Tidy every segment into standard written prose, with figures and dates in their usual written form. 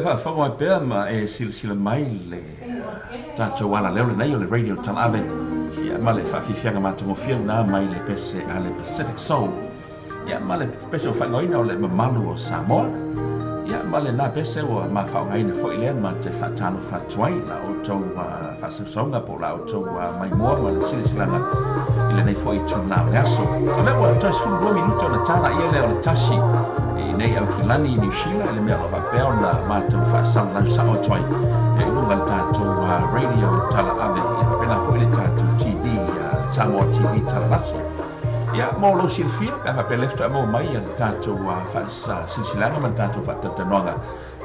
Whakawai pēr ma e sila mai le tātou ala leo le nei o le radio Talave. Ia ma le whawhiwhianga mātangofia nā mai le pese a le Pacific Soul. Ia ma le pese o whangoina o le mamalu o Samoa. Ia ma le nā pese o ma whaungaina fo ilea ma te whatano whatuai la o tau whasausaunga po la o tau mai mua ma le silanga i le nei fo i tū nā o le aso. So lewa o tau sfunu 2 minuto na tāna ia leo le tashi nei au Kilani New Zealand le mea o whapea na mātou whaasang lau sa o toi e nunga le tātou radio Talave i pena fo i le tātou TV Samoa TV Talavasi ia mō lo silfia ka whapea lefto e mō mai a le tātou silsilanga ma tātou whatatanoanga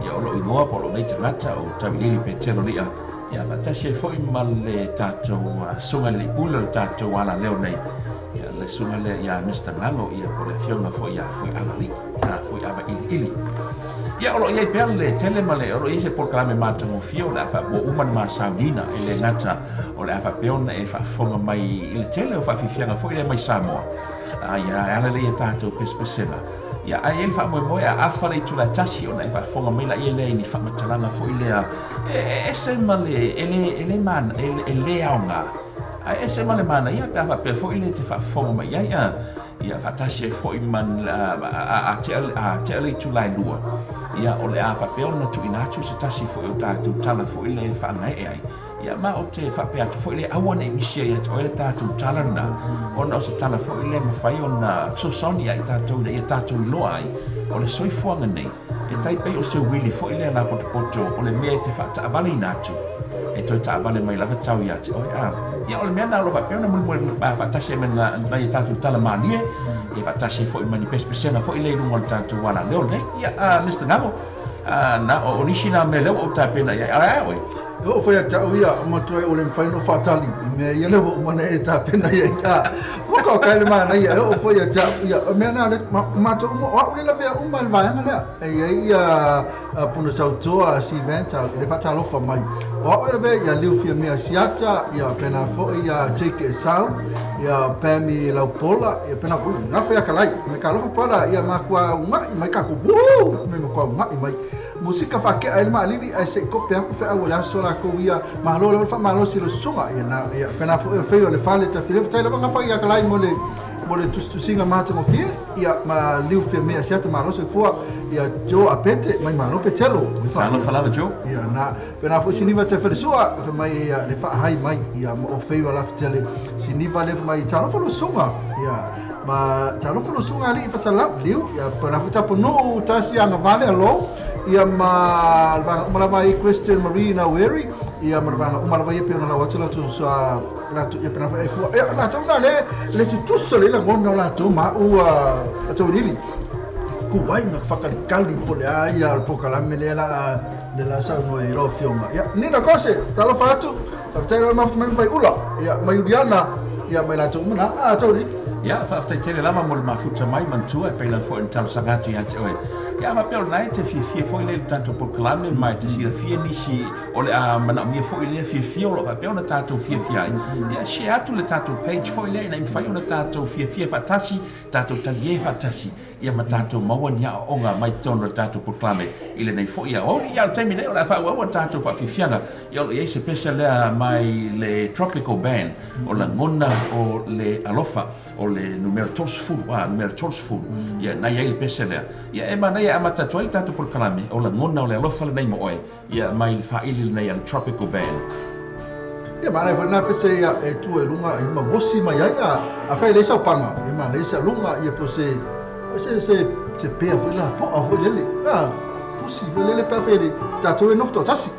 ia o lo ingoa po lo nei tangata o tawiliri pe telo lia ia matasi e fo i ma le tātou sunga le ula le tātou ala leo nei ia le sunga le ia Mr. Ngalo ia po le fionga fo ia fo i ala li foi ava ili ia olo ia pe le tele male olo ia se programa matango fio la fa bo uman ma saudina ele ngata o le afa peona e fa fonga mai ile tele o fa fifianga foi le mai Samoa ia ala le tato pespesena ia ai ele fa mo a afa le tula tashi ona e fa fonga mai la ile ni fa matalanga foi le e se male ele man ele aunga ai se male mana ia pe afa pe foi le te fa fonga mai ia ia fatasi foi man a tele tu lai lua ia o le afa peona tu inatu se tasi foi o tatu tala foi le fa ngai ai ia ma o te whape atu fo ile awa nei misia ia o ile tātou talana ona o se tala fo ile mawhai ona sosoni ai tātou ia tātou iloa ai o le soifuanga nei e taipei o se wili fo ile la poto o le mea te whata avale inatu e toi ta avale mai lava tau ia te oi ia o le mea na alo whape ona muli whatase me na ia tātou tala manie e whatase fo i mani pespesenga fo ile ilunga le tātou wala leo nei ia Mr. Gago na o nisi na me leo o tāpena ia oi o foi ata ia mo toi o le final fatali me ia le o mana e tāpena ia o ka kai le mana ia o foi ata ia me na le mato o le la vea uma le vai ngala ia puna sautoa si venta le fatalo fa mai o le vea ia liu fia me siata ia pena fo ia take sau ia pemi la pola ia pena bu na foi akalai me ka lo pola ia makua mai ka ku me makua mai musika fake ai ma lili ai se ko pe aku fe au la sola ko ia ma lo fa ma lo si lo sunga ia pena fo fe le fale ta file ta la fa ia kalai mo le tu singa mata mo fie ia ma liu fe me sia ta ma lo se fo ia jo apete mai ma lo petelo fa la jo ia na pena fo siniva te fe sua fe mai ia le fa hai mai ia o fe la tele siniva le mai ta lo fo lo sunga ia ma ta lo fo lo sunga li fa sala liu ia pena fo ta no ta si anga vale alo ia ma vai Christian Marina Weary ia ma vai pe na la watela tu sa la tu ia pena fa fu la tu na le tu sole la ngona la tu ma u tu nili ku vai na fa kali po le ia po kala me le la sa no e ro fioma ia ni na cose ta lo fa tu ta lo ma vai ula ia ma Juliana ia mai la tu na tu ni ia fa tele lama mo mafuta mai mantua pe la fo intal sagati ate oi ia ma pel nai te fie fo ile tanto por clame mai te si fie nisi o le mana mi fo ile fie o pe ona tato fie ai ia she atu le tato page fo ile na fai ona tato fie fatasi tato tavie fatasi ia ma tato mawan ia onga mai tono tato por clame ile nei fo ia o ia termine o la fa o tato fa fianga ia o ia se special mai le tropical band o la ngona o le alofa o le numero tosful ia na ia le pesela ia e mana ia amata toi tato por kalame o la ngona o le alofa le nei mo oi ia mai fa ili nei al tropical band ia mana fa na pese ia e tu e lunga i ma bosi mai ia a fa le sa panga i ma le sa lunga ia po se pe fa la po a fo le fusi le pe fa le tato e nofto tasi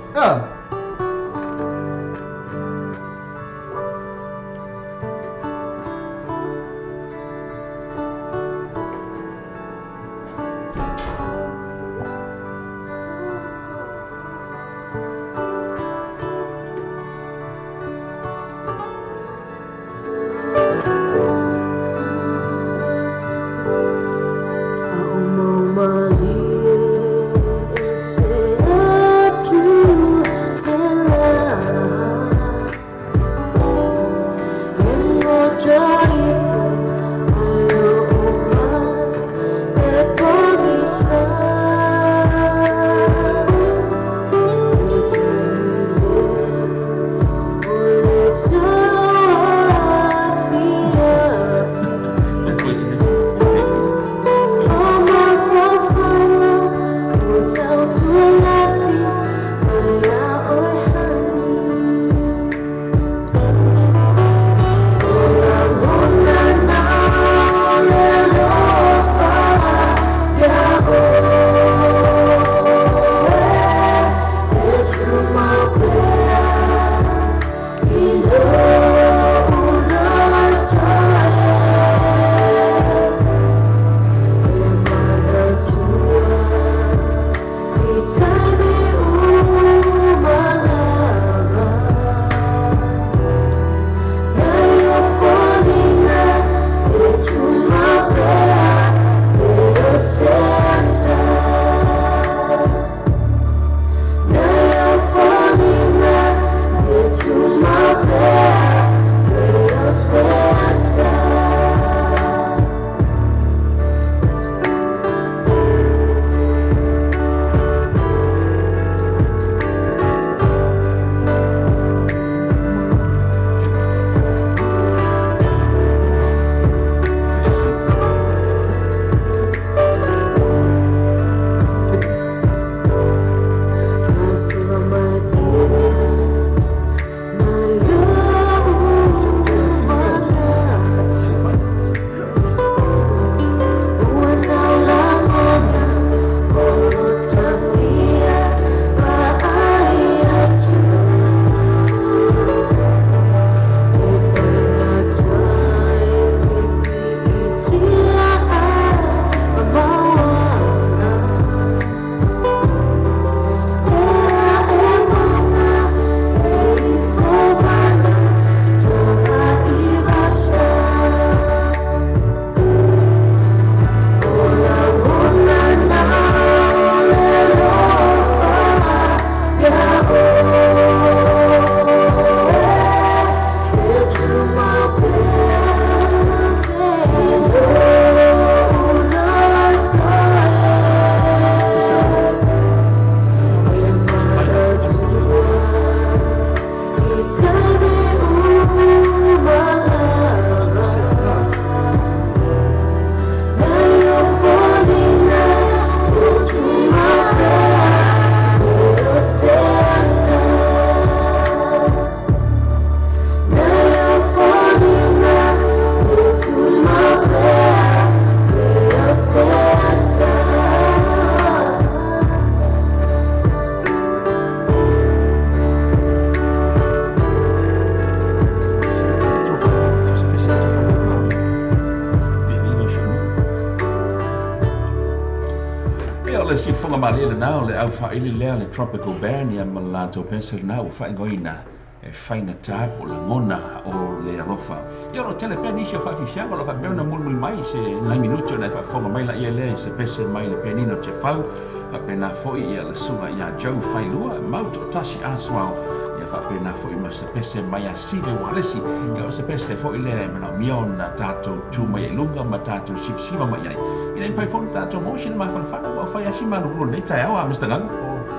male na le au fa ili le tropical ban ya malato pensel na u fa ngoina e faina tap o la ngona o le rofa io lo tele pe nisha fa fi siamo lo fa be una mulmul mai se na minuto na fa fo mai la ia le se pese mai le penino te fau fa pena foi ia le sunga ia Joe failua mauto tashi aswao ia fa pena foi ma se pese mai asive walesi ia se pese foi le mena miona tato tu mai lunga ma tato sipsiva mai ai ina pai fo tato motion ma fa fa o fa yashima no le tai awa Mr. Gago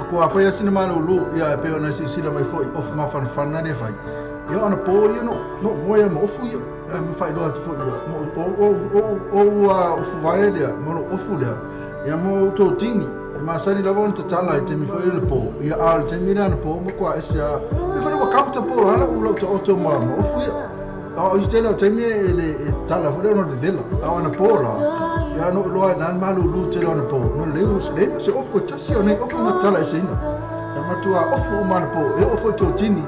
ko a fa yashina ma lu ia pe ona si la mai foi of ma fa na ne fai io ana po io no moia mo fu io mi fai do atu foi o vai le mo o fu le ia mo to tini ma sani la volta tala te mi foi le po ia al te mira no po mo qua essa mi fa no capta po ala u lo to ma mo fu io o stela te mi le tala fu no de vela a ana po la ia no lo na malu lu te no po no le us le se o fu tasi o ne o fu na tala ese ina ma tua o fu ma po e o fu to tini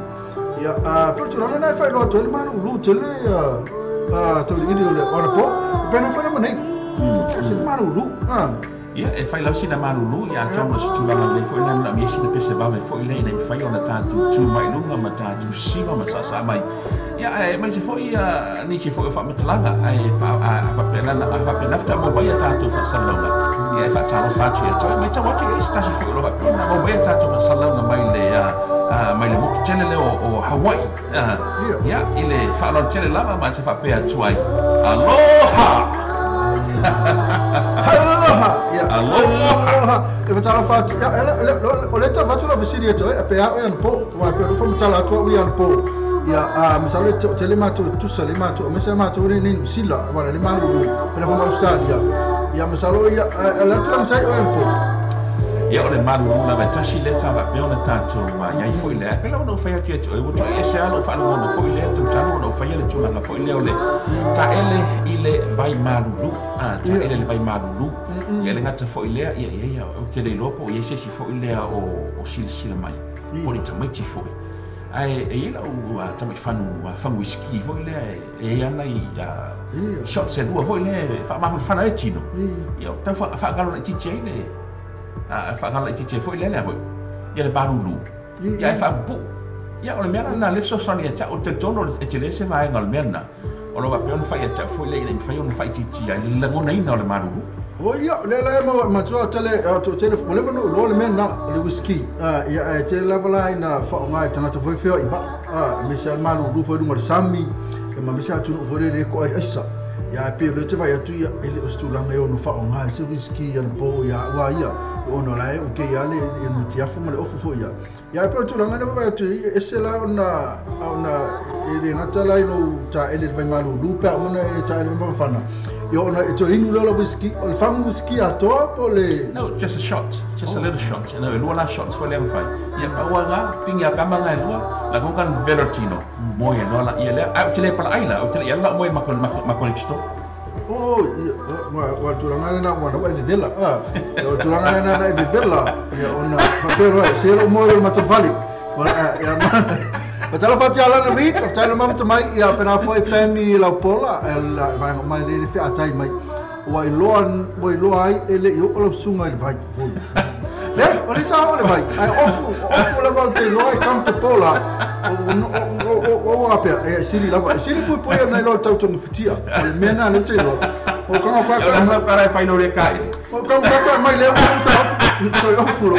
ia a però non è fai lo to le malu lu te le to le le ona po pena fa na nei se malu lu ia e fai lau sina malulu ia tonu se tulanga le foi na mi sina pese ba me foi le nei fai ona tatu tu mai lunga ma tatu sima ma sasa mai ia e mai se foi ni se foi fa matlanga ai fa pena na fa pena fta mo vai tatu fa salonga ia fa talo fa ia to mai tawa ke sta se foi lo fa pena mo vai tatu fa salonga mai le mai le mo tele le o Hawaii ia ile fa lo tele lava ma se fa pe atuai aloha aloha ya aloha e fatala fatu ya o leta fatula visiri to e pe a o po wa pe fo mtala to wi an po ya misale tele mato tu sale mato o mesa mato ni sila wala le malu pe fo australia ya misalo ya la tu sai o po ia o le malu la vetashi le tava pe ona tato ma ia foi le pe lo no fai atu e o to e se alo fa no foi le tu tano no fai le tu na foi le ole ta ele ile vai malu ta ele vai malu ia le ngata foi le ia o te le lopo ia se si foi le o sila mai poli ta mai ti foi ai e ila o ta mai fanu whisky foi le e ana ia shot se lua foi le fa ma fa na e tino ia ta fa galo ti chene fa ngala ti che foi le le foi ia le barulu ia fa bu ia o le mena na le so soni e cha o te tono e te le se vai ngal mena o lo va pe on fa ia cha foi le ni fa on fa ti ia le ngona ina o le marulu o ia le ma to tele to tele o le no lo le mena le whisky ia te le vala ina fa ngai tanga to foi feo i ba me se marulu foi mo sami e ma me se atu foi le ko esa ia pe le te vai atu ia ele o stulanga e ono fa ngai se whisky ia po ia wa ia ono lai o ke ale e no tia fuma le ofu fo ia pe tu langa ba tu ese la ona e ngata lai no ta ele vai malu lupa ona e ta ele ba fana yo ona e to inu lo whisky o fam whisky a to le no just a shot just a little shot no e lo la shots foi le fai ia pa wanga pinga kama ngai lo la con kan velotino mo ia no la ia le a tele pa aila o tele ia la mo ma conexto oh wa tulanga na wa wa dela tulanga na dela ya ona pero se lo mo ma to vali ya patala patala na ri patala ma mai ya pena foi pemi la pola la vai mai le fi atai mai wa lo ai ele yo o sunga il vai le o le sa o le vai ai ofu la volte lo ai canto pola o ape e sili la sili poi na lo tau tong fitia le mena le te lo o kanga kwa para fai no le kai o kanga kwa mai le o so ofu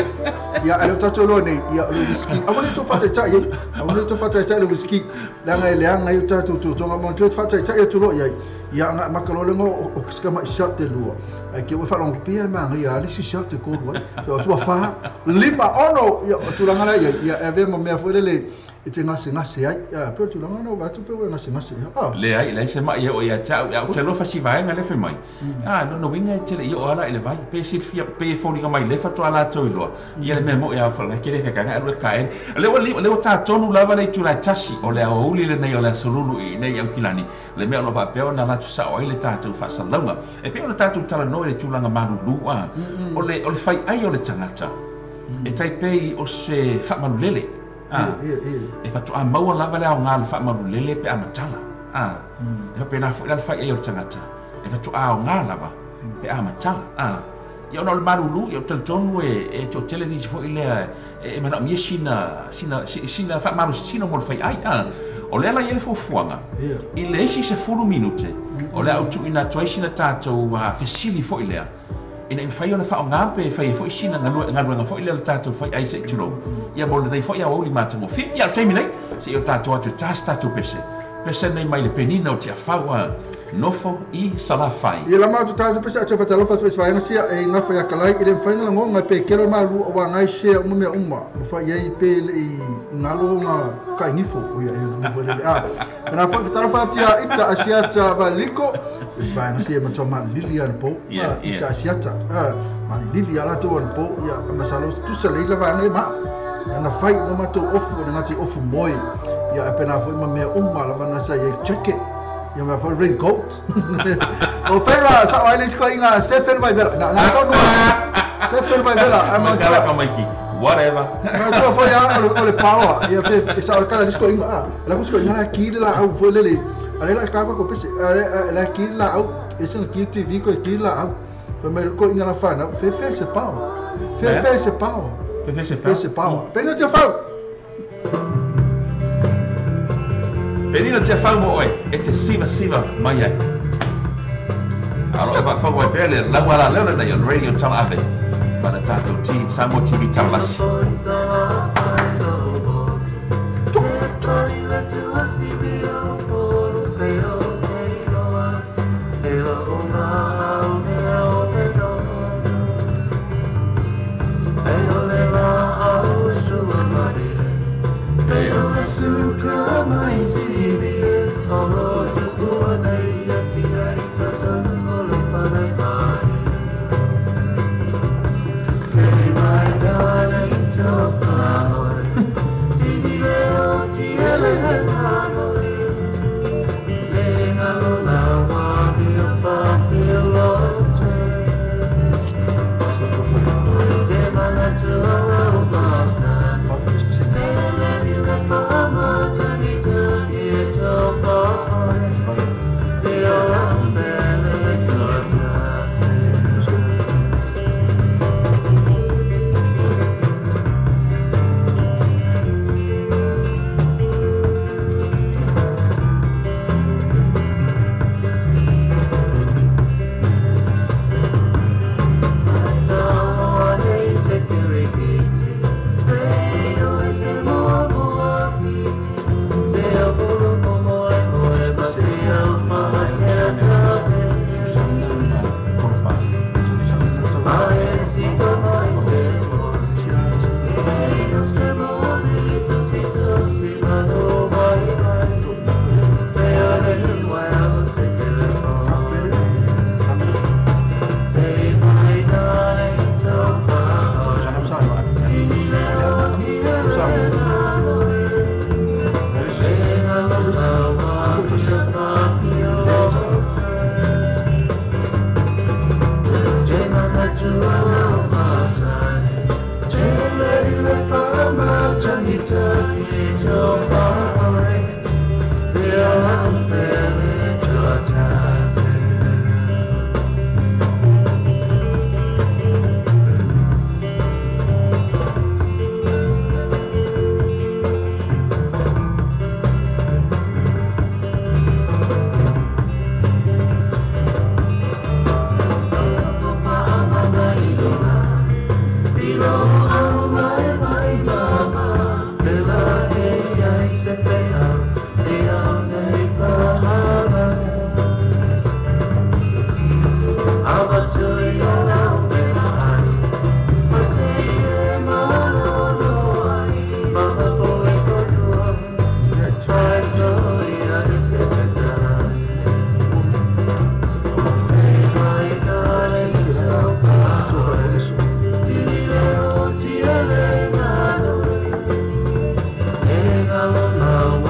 ya alo tau lo nei ya le whisky a wole to fata tai a wole to fata tai le whisky la ngai le anga yu tau tu tonga mo to fata tai tu lo ya nga makalo le ngo o skama shot de lo ai ke o fa long pia ma ngai ali si shot de ko lo so tu fa lima ono ya tu la ngala ya ave mo me foi le e te ngase ai pe tu langa no va tu pe ngase le ai le se mai o ia cha o te lo fa si vai na le fe mai no winga te le o ala ele vai pe si fia pe foni mai le fa to ala to lo ia le memo ia fa ke le ka nga ka e le ta tonu lava le tu la tashi o le o uli le nei o le solulu i nei au kilani le me lo va pe ona la tu sa o ile ta tu fa salonga e pe ona ta tu tala no le tu langa manu lu o le fai ai o le tangata e tai pe o se fa manu lele e fatu a maua lava le au ngā fa maru lele pe amatala e pe na fu la fa e o tangata e fatu a ngā lava pe amatala ia ona le malulu ia taltonu e to televisi fo ile e mana mi sina fa malu sino mo fai ai o le ala ele fofuanga ile se fulu minute o le autu ina toisina tato fesili fo ile ina fai ona fa ngape fai fo sina ngalu fo ile tato fai ai se tulo ia mo le fo ia o li mata mo fi ia taimi nei se o tato atu tato pese nei mai le penina o tia faua nofo I salafai. Ia la matu tato pese atu fatalo fa so faina sia e na fa yakalai ile faina la ngonga pe kelo malu o wa ngai se o me umma fa ye pe I ngalo nga ka ngifo o ia e fo le na fa fatalo fa tia ita asiata valiko is faina sia ma toma lilian po ita asiata ma lilia la to po ia masalo tu se le va ngai ma na fai no mato ofu na ngati ofu moi ia e pena foi me umma la vana sa ye cheke ia me foi raincoat o ferra sa ai le ko inga se fer vai vela na to no se fer vai vela ama kala ka maiki whatever na to foi o le power ia fe sa kala disco inga la ko inga la ki la au foi le ale la ka ko pese la ki la au e se ki tv ko ki la au fe me ko inga la fana fe se power fe se power Fece power. Penina te fau. Penina te fau mo oi. E te siva mai ai. Alo fa fa mo pele la wala le na yon radio tala ave. Mana tato TV samo TV talasi. Suka mai sini, Allah cukup naya tiada tertentu oleh pandai pandai. Stay my darling, tough flower. Tiada tiada lagi. Lengan lawa biar feel lost. De mana jual fast. Love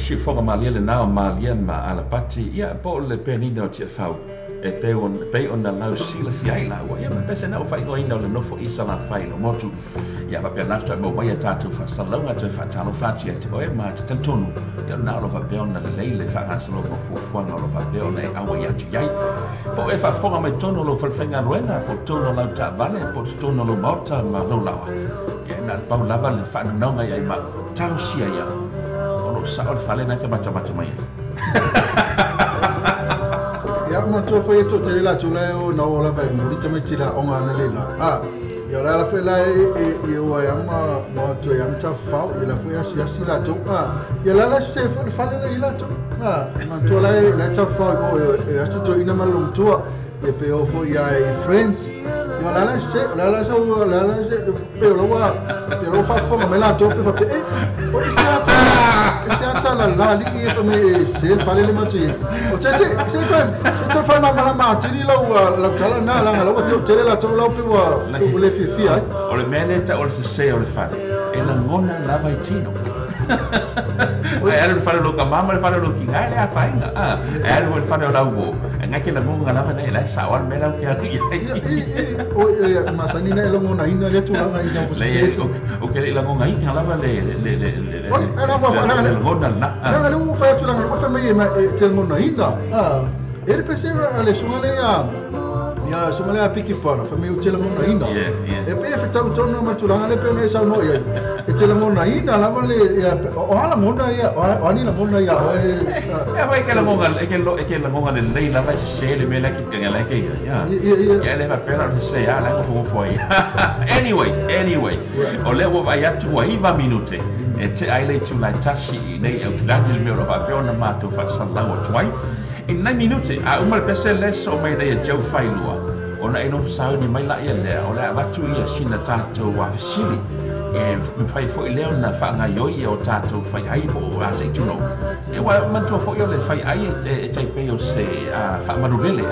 si fonga malia le nao malia ma ala pati ia po le penina o tia fau e pe on na lau sila fiai la wa ia ma pese na o fai no ina le nofo isa la fai no motu ia pa pena sta mo mai tatu fa salonga te fa talo fa tia te o ma te tonu ia na lo fa pe on na le leile fa aslo ko fu fu na lo fa pe on e awa ia ti ai po e fa fonga me tono lo fa fenga ruena po tono la ta vale po tono lo bota ma lo la ia na pa lava le fa no nga ia ma tau sia ia sa ol fale na te macam-macam mai. Ya mo to foi to te la chula o na ola vai muri te metira onga na lela. Ya la fe la e o ya mo to ya mta fa ya foi asi la to. Ya la se fale la to. Ma to la ta fa go ya to ina malum to e pe o foi ya friends. Ya la se pe lo fa fo me la to pe fa pe o sia la li e fa me se fale le matu ye o se fa ma tiri la tala na la te la to la pe wa le fi ai o le meneta o se o le fa e la ngona la vai tino o era le fale lo ka mama le fale lo ki ngai le afainga era le fale la wo ngai ke la ngona la vai la sa o me la ki ai o masani na lo ngona ina le tu la ngai no o ke la ngona ina la va le era va na le u fa tu la ngona fa me ma te ngona ina ele percebe le sumale ya sumale a piki para fa me u te ngona ina e pe fa tau tono ma tu la le pe ne sa no ya e te ngona ina la va le o ala ngona ya o ani la ngona ya o ya vai ke la ngona ke la ngona le la va se le me la ki ke la ke ya le va pera se ya la fo fo anyway o le wo vai atu wa iva minute e te ai le tu la tashi nei o kilani le me va pe ona ma tu fa salao twai in 9 minute a umar pese les o mai dai jau failua ona eno sa ni mai la ia le o le atu ia sina tato wa fisili e fai foi leo na fa nga yo ia o tato fai ai po a se tuno e wa man to fo yo le fai ai e tai pe o se a fa maruvele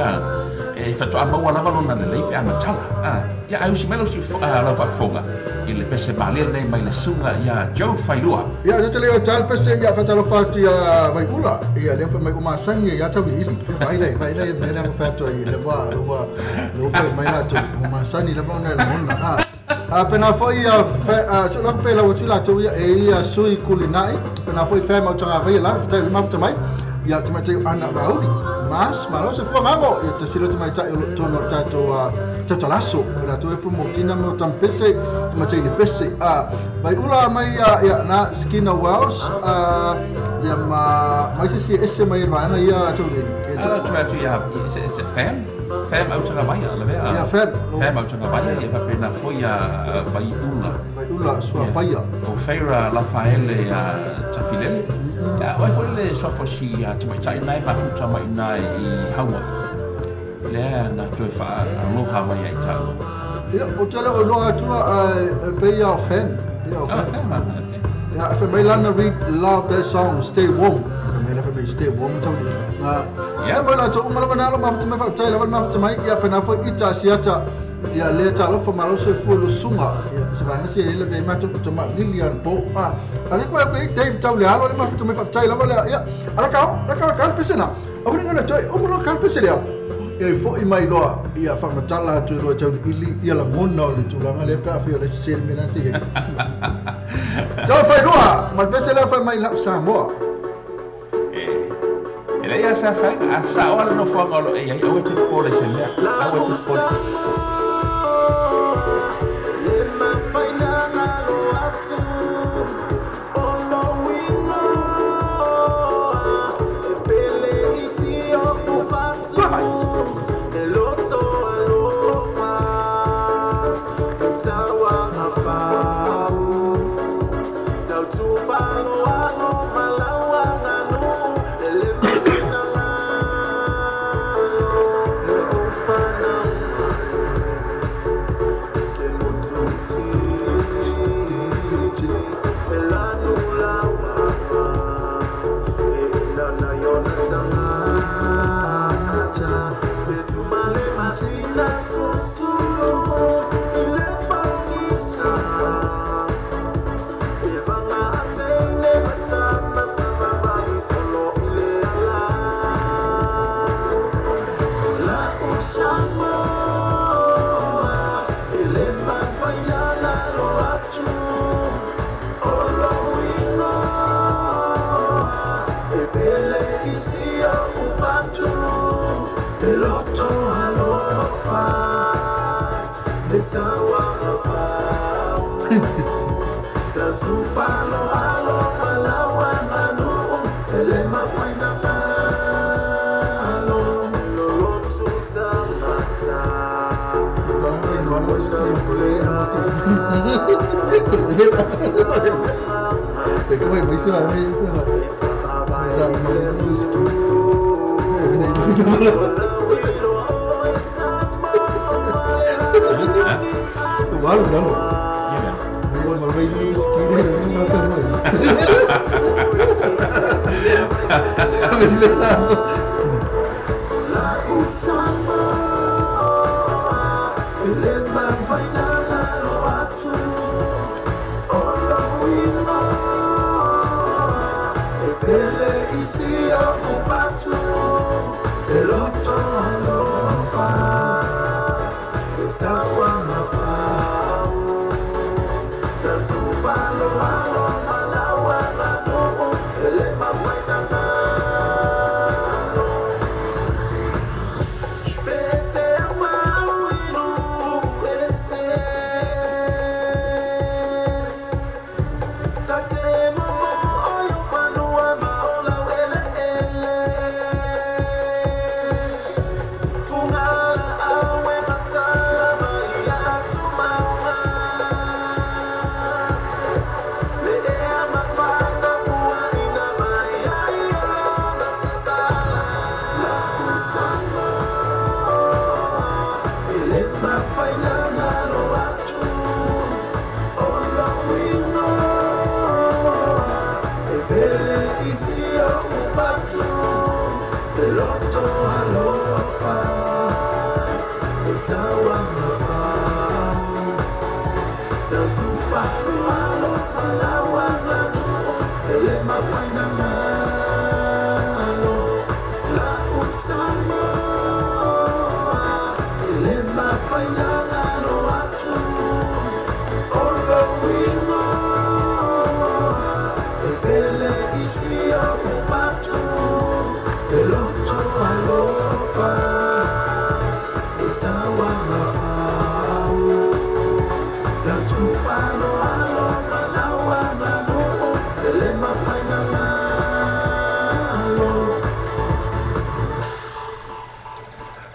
e fa to ama wala malona le pe ama tala ya ai si melo si la fa fonga il pese balir nei mai le sunga ya jau failua ya te leo tal pese ya fa talo fa ya vai ula ya le fa mai uma sangi ya tawi ili vai le me na fa to le wa lo fa mai la to uma sangi le ba na le mona pena foi so la pela o tila to ya sui kulinai pena foi fa ma tanga vai la fa ma fa mai ya te mai ana baudi mas lo se fo ngamo ya te silo te mai ta to no tato lasso la to e promotina mo tampese ma te ni pese vai ula mai ya na skina wells ya mai se esse mai va na ya to ni ala tu ya it's a fam out na vai ala ve ya fam out na vai ya pena foi vai ula sua paia o feira Rafaele tafilele ya vai foi le so fo si ya te mai tai nai ma futa mai nai I hawa le na tu fa aloha mai ai ta ya o tele o lo atua pe ya fam ya fa mai lana read love that song stay warm mai la fa mai stay warm to ni ya mai la to umala bana lo ma fa mai fa tai la ma fa mai ya pena fo ita siata ya le ta lo fa malo se fu lo sunga ya se va nsi le ve ma to ma lilian po ale ko pe Dave tau le alo le ma fa mai fa tai la ya ala ka pesena o ni ngala toi o mo ka pesela e fo I mai loa ia fa matala tu lo tau ili ia la mona le tu langa le pa fa le se me na te tau fa loa ma pesela fa mai la sa mo ele ia sa fa sa ora no fo ngolo e ai o te pole se le a o te pole Perché poi mi sembra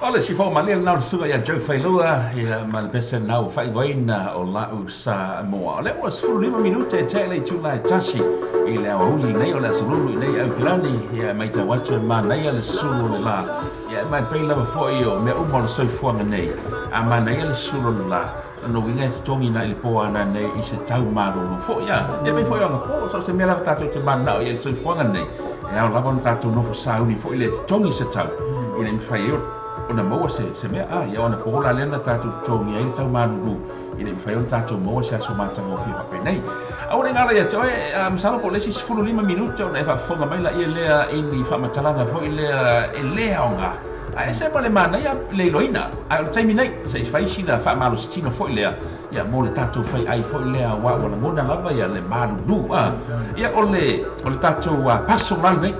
Ole si fo mali na suga ya Joe Failua ya mal besen na fai waina o la usa mo. Le was fu 5 minute tele tu la tashi ile uli nei o la sulu nei au plani ya mai ta wacha ma nei le sulu la ya mai pe la fo io me o mo so fo nei a ma nei le sulu la no winga tongi na il po ana nei i se tau ma ro fo ya ne me fo ya ko so se me la ta te ma na ya so fo nei ya la bon ta tu no fo sa uni fo ile tongi se tau ile me fai ona moa se mea ia ona pola lena tātou tongi ai tau manudu ina me whaion tātou moa se aso mātanga o whiwa penei. Aure ngara ia toe, msala po lesi 15 minute ona e whafonga mai la ia lea ini whamatalanga fo i lea e lea o ngā. A e se pa le mana ia le loina, a o taimi nei, se i whaisina whamalo stina fo i lea, ia mo le tātou whai ai fo i lea wa wala ngona lava ia le manudu. Ia o le tātou paso rau nei,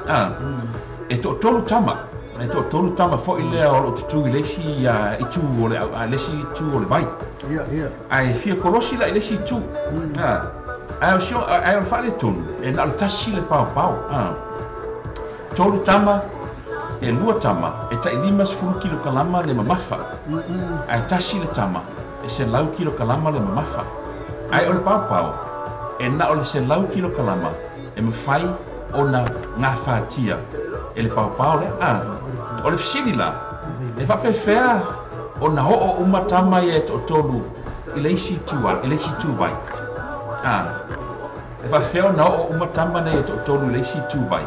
e to tolu tama. E to tolu tama fo i lea o tu i lesi i tu o le lesi tu o le vai. Ia. Ai fia korosi la i lesi tu. Ai o sio ai o fale tonu e na tasi le pau. Tolu tama e lua tama e ta 5 kilo kalama le mamafa. Ai tasi le tama e se lau kilo kalama le mamafa. Ai o le pau e na o le se lau kilo kalama e me fai ona ngā whātia e le pau le o le fisini la e whapewhea o na ho o umatama e to tolu i leisi tu vai e whapewhea o na ho o umatama e to tolu i leisi tu vai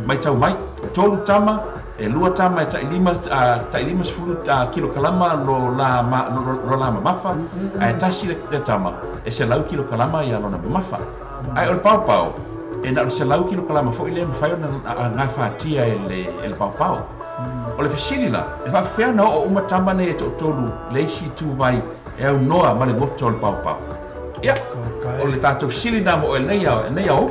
mai tau mai tolu tama e lua tama e ta 5 kilo kalama lo la mamafa e tasi le tama e se lau kilo kalama ia lo na mamafa ai o le pau e na se lau kilo kalama fo ile me fai ona ngā whātia e le pau. O le fesili la, e whawhea na o umatama ne e to tolu leisi tu vai e au noa ma le moto o le pau. Ia, o le tātou fesili na mo e nei au.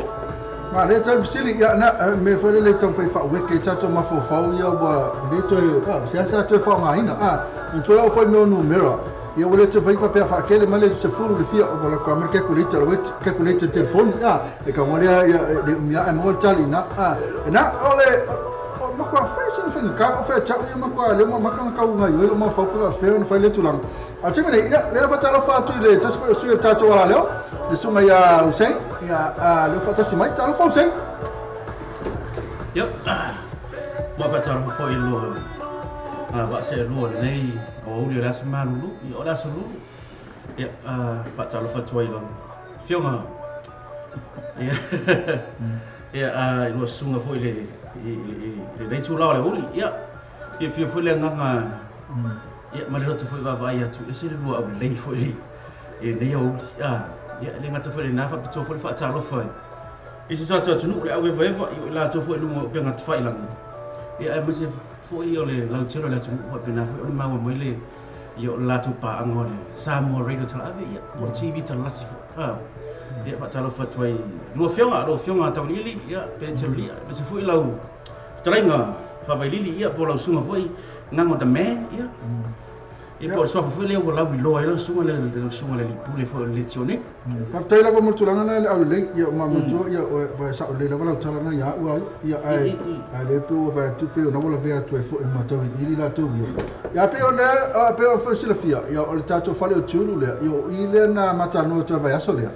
Ma le tātou fesili, ia na me whare le tau whai whaweke tātou mawhawhau ia wa le toi, siasa toi whao ngā ina. Me toi au whai meo numera, ia wale te vai pa pe fa kele male se fulu le fia o la kamera calculator telefoni e ka ngole ia de mia e mo tali na na ole ma kwa fashion fin ka fa cha ia ma kwa le ma kan ka unga yo ma fa kwa fe on fa le tulang a te mene ina le fa tala fa tu le tas fa su ta to wala leo le sunga ya Hussein ya le fa tas mai tala fa Hussein yo mo fa tala fa ilo ba se lo nei o uli la semana lu yo la sulu ya fa tala fa tu ilo fiona ya ilo sunga fo ile le tu la uli ya if you feel nga ya malero tu foi va ia tu ese lu au lei foi le yo ya le ngata foi na fa tu foi fa talo foi isi so tu nu le au va la tu foi lu mo pe ngata fa ilang ya mas foi yo le la tu la tu mo pe na foi ma mo le yo la tu pa angole sa mo radio tala ave ya mo tv tala si ya fa talo fa tu lu fiona ta lili ya pe teli mas foi lau trenga fa vai lili ya po la sunga foi ngango da me ya e po so foi le la vi lo ela sunga le pule fo le tione ka tai la mo tulanga na au le ya ma mo tu ya va sa le la la tala na ya wa ya ai le tu va tu pe no la vea tu fo ma to ili la tu ya pe on pe o fo silafia ya o ta to fa le tu le yo ile na mata no to va ya so le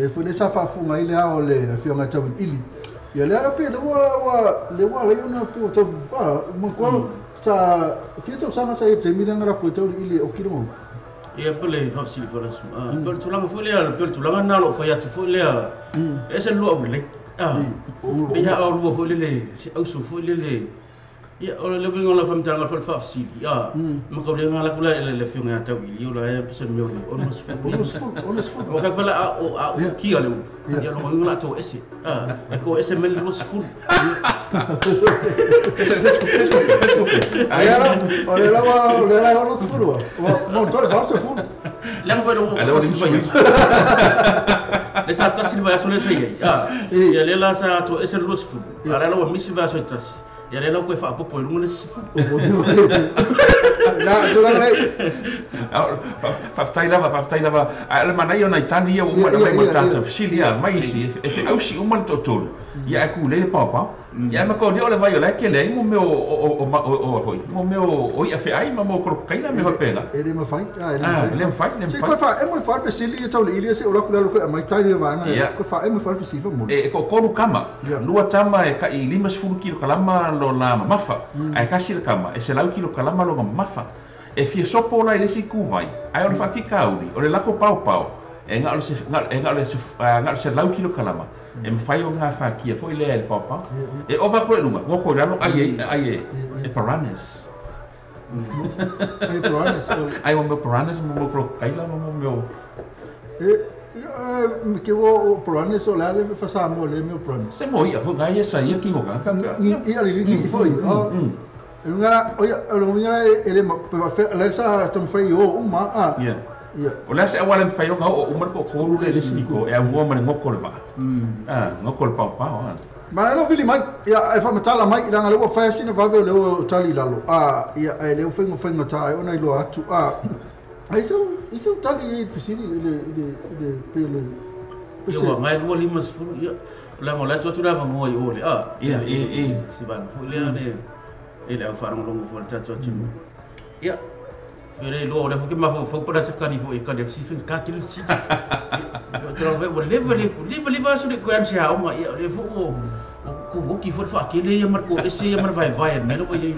fo le sa fa funga ile a o le fio nga to ili ya le pe le wa le yo na pu to ba mo ko sa fito sama saya termina ngara ko to ili o kilo ia pele fa si fo las per tulanga fo le per tulanga na lo fa ya tu fo le ese lo o le ia o lo fo le au so fo le ia o le bingo la fam tanga fa si ia ma ko le ngala ko le fio nga ta wi yo la e pese mi o no se o fa fa la o ki ale ia lo ngala to ese e ko ese mel lo se fu Olha lá no futuro. Não tô igual se for. Lembra quando ela se foi isso? Essa tá se vai só aí. E ela sa to esse luz fu. Ela não me se vai só tas. E ela ko fa popo não se fu. Na, tu lá vai. Fa lava. Ela manai ona tani ia uma da mai tata fisilia mai si e au si uma to to. Ia ku le papa. Ya ma ko ni ole vai ole ke le mo meu o foi. Mo meu o ia fe ai ma mo ko kai la me va pena. Ele me fai. Le fai. Ko fa e mo fa pe sili to le ili se o la ku ko mai tai le vanga. Ko fa e mo fa pe sili mo. E ko ru kama. Lua tama e ka I limas fulu kilo kalama lo la mafa. Ai ka sila kama e se lau kilo kalama lo mafa. E fia sopo la ile si ku vai. Ai ole fa fika uri. Ole la ko pau. E nga ole se lau kilo kalama. E mfai o nga fa kia foi le el papa e ova ko lunga ngo ko ralo ai e paranes ai mo paranes mo pro kai la mo meu me que o paranes o la le fa sa mo le meu paranes se mo ia fo ngai esa ia ki mo ka i ali li foi nga o nga ele fa le sa tom fai o uma o la se awala me faio o marco ko le sinico e un uomo ngoko le ba ngoko le papa ma no vili mai ia e fa matala mai ila ngale o fa sina va ve le o tali lalo ia e le o fengo ta ona ilo atu isso tali fisili de pele yo mai lo limas fu ia la mo la tu la va mo o le ia si van fu le ne ele a fara longo fu ta tu ia Ele lo le que ma fo para se cani fo e cani si fin ka kil si. Pero ve leva va su de ko am sia uma le fo ko ki fo fa ke le mar ko ese mar vai me no vai.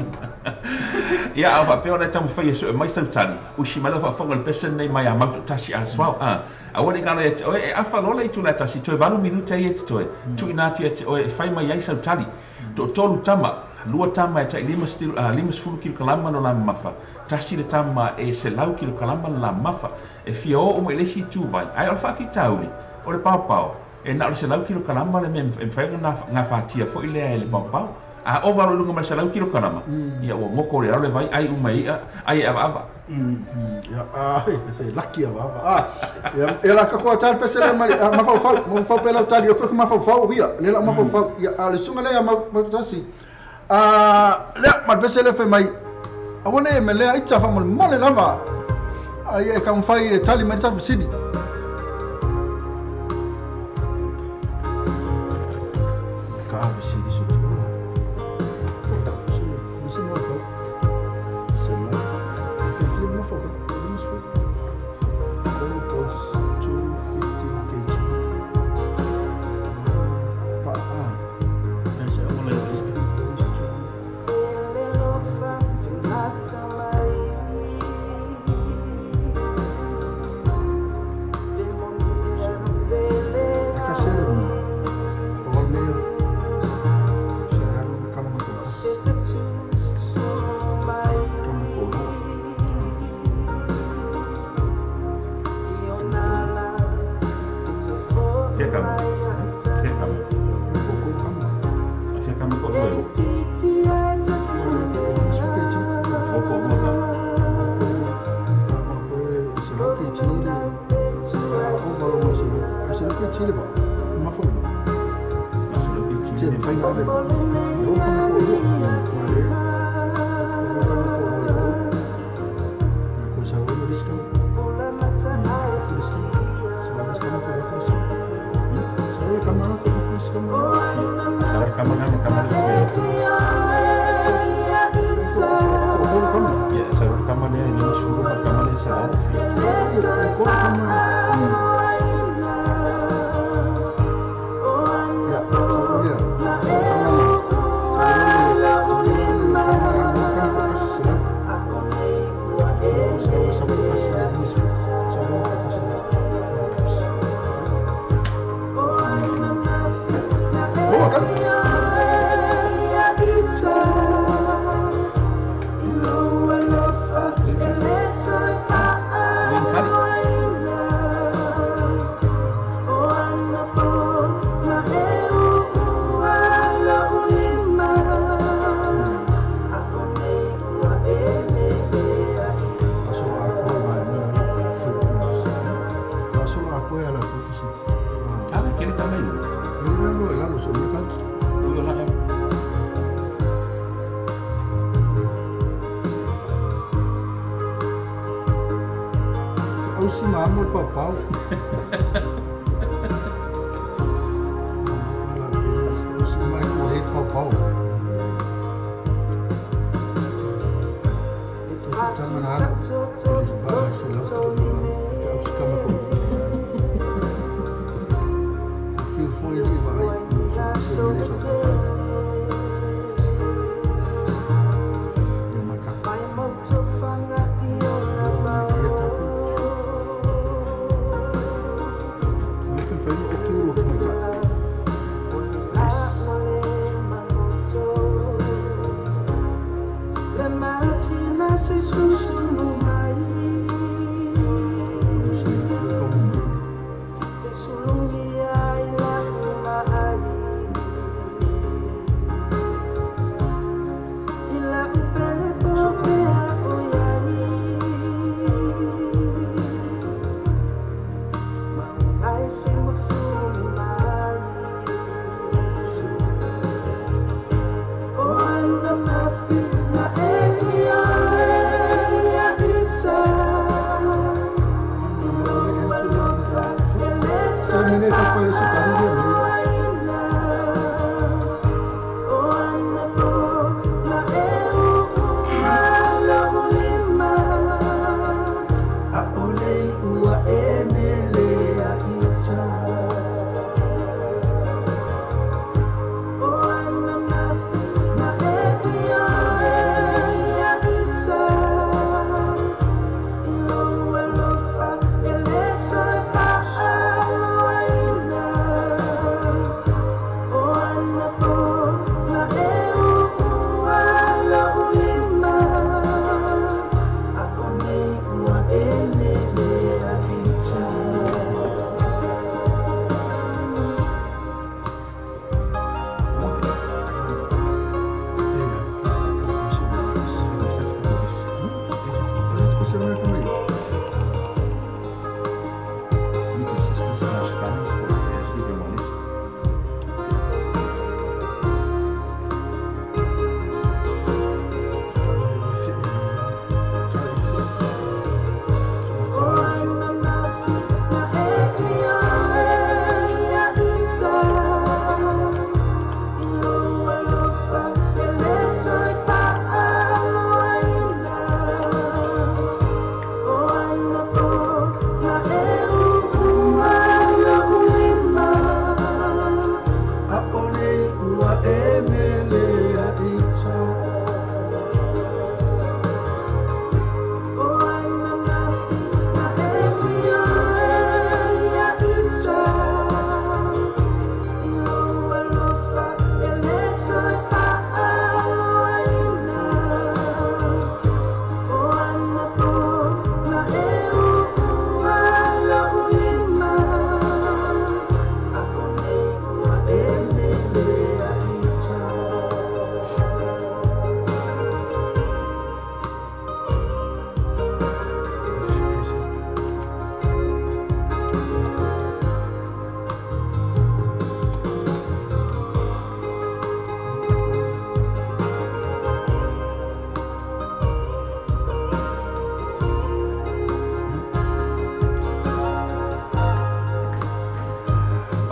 Ya ava pe ona tam fai so mai santani. O shimala fa fonga le pesen nei mai ama tasi a swau a woni gana e a fa no le tu na tasi to vanu minuta e to tu inati o fai mai ai santani. To tolu tama lua tama e tai limas fulu kilo kalama no la mafa tasi le tama e se lau kilo kalama la mafa e fia o mo ele si tu vai ai o fa fitauli o le pau e na o se lau kilo kalama le me fai nga fatia fo ile le pau a o varo lunga ma se lau kilo kalama ia o mo ko le vai ai uma ai ava ya se lucky ava ya la ka ko tal pe se le ma fa pela tal yo fa ma fa via le la ma fa ya le sunga le ma tasi le ma pese le fe mai awone me le aita fa mo le lava ai kam fai tali mai tafu sidi ka sidi so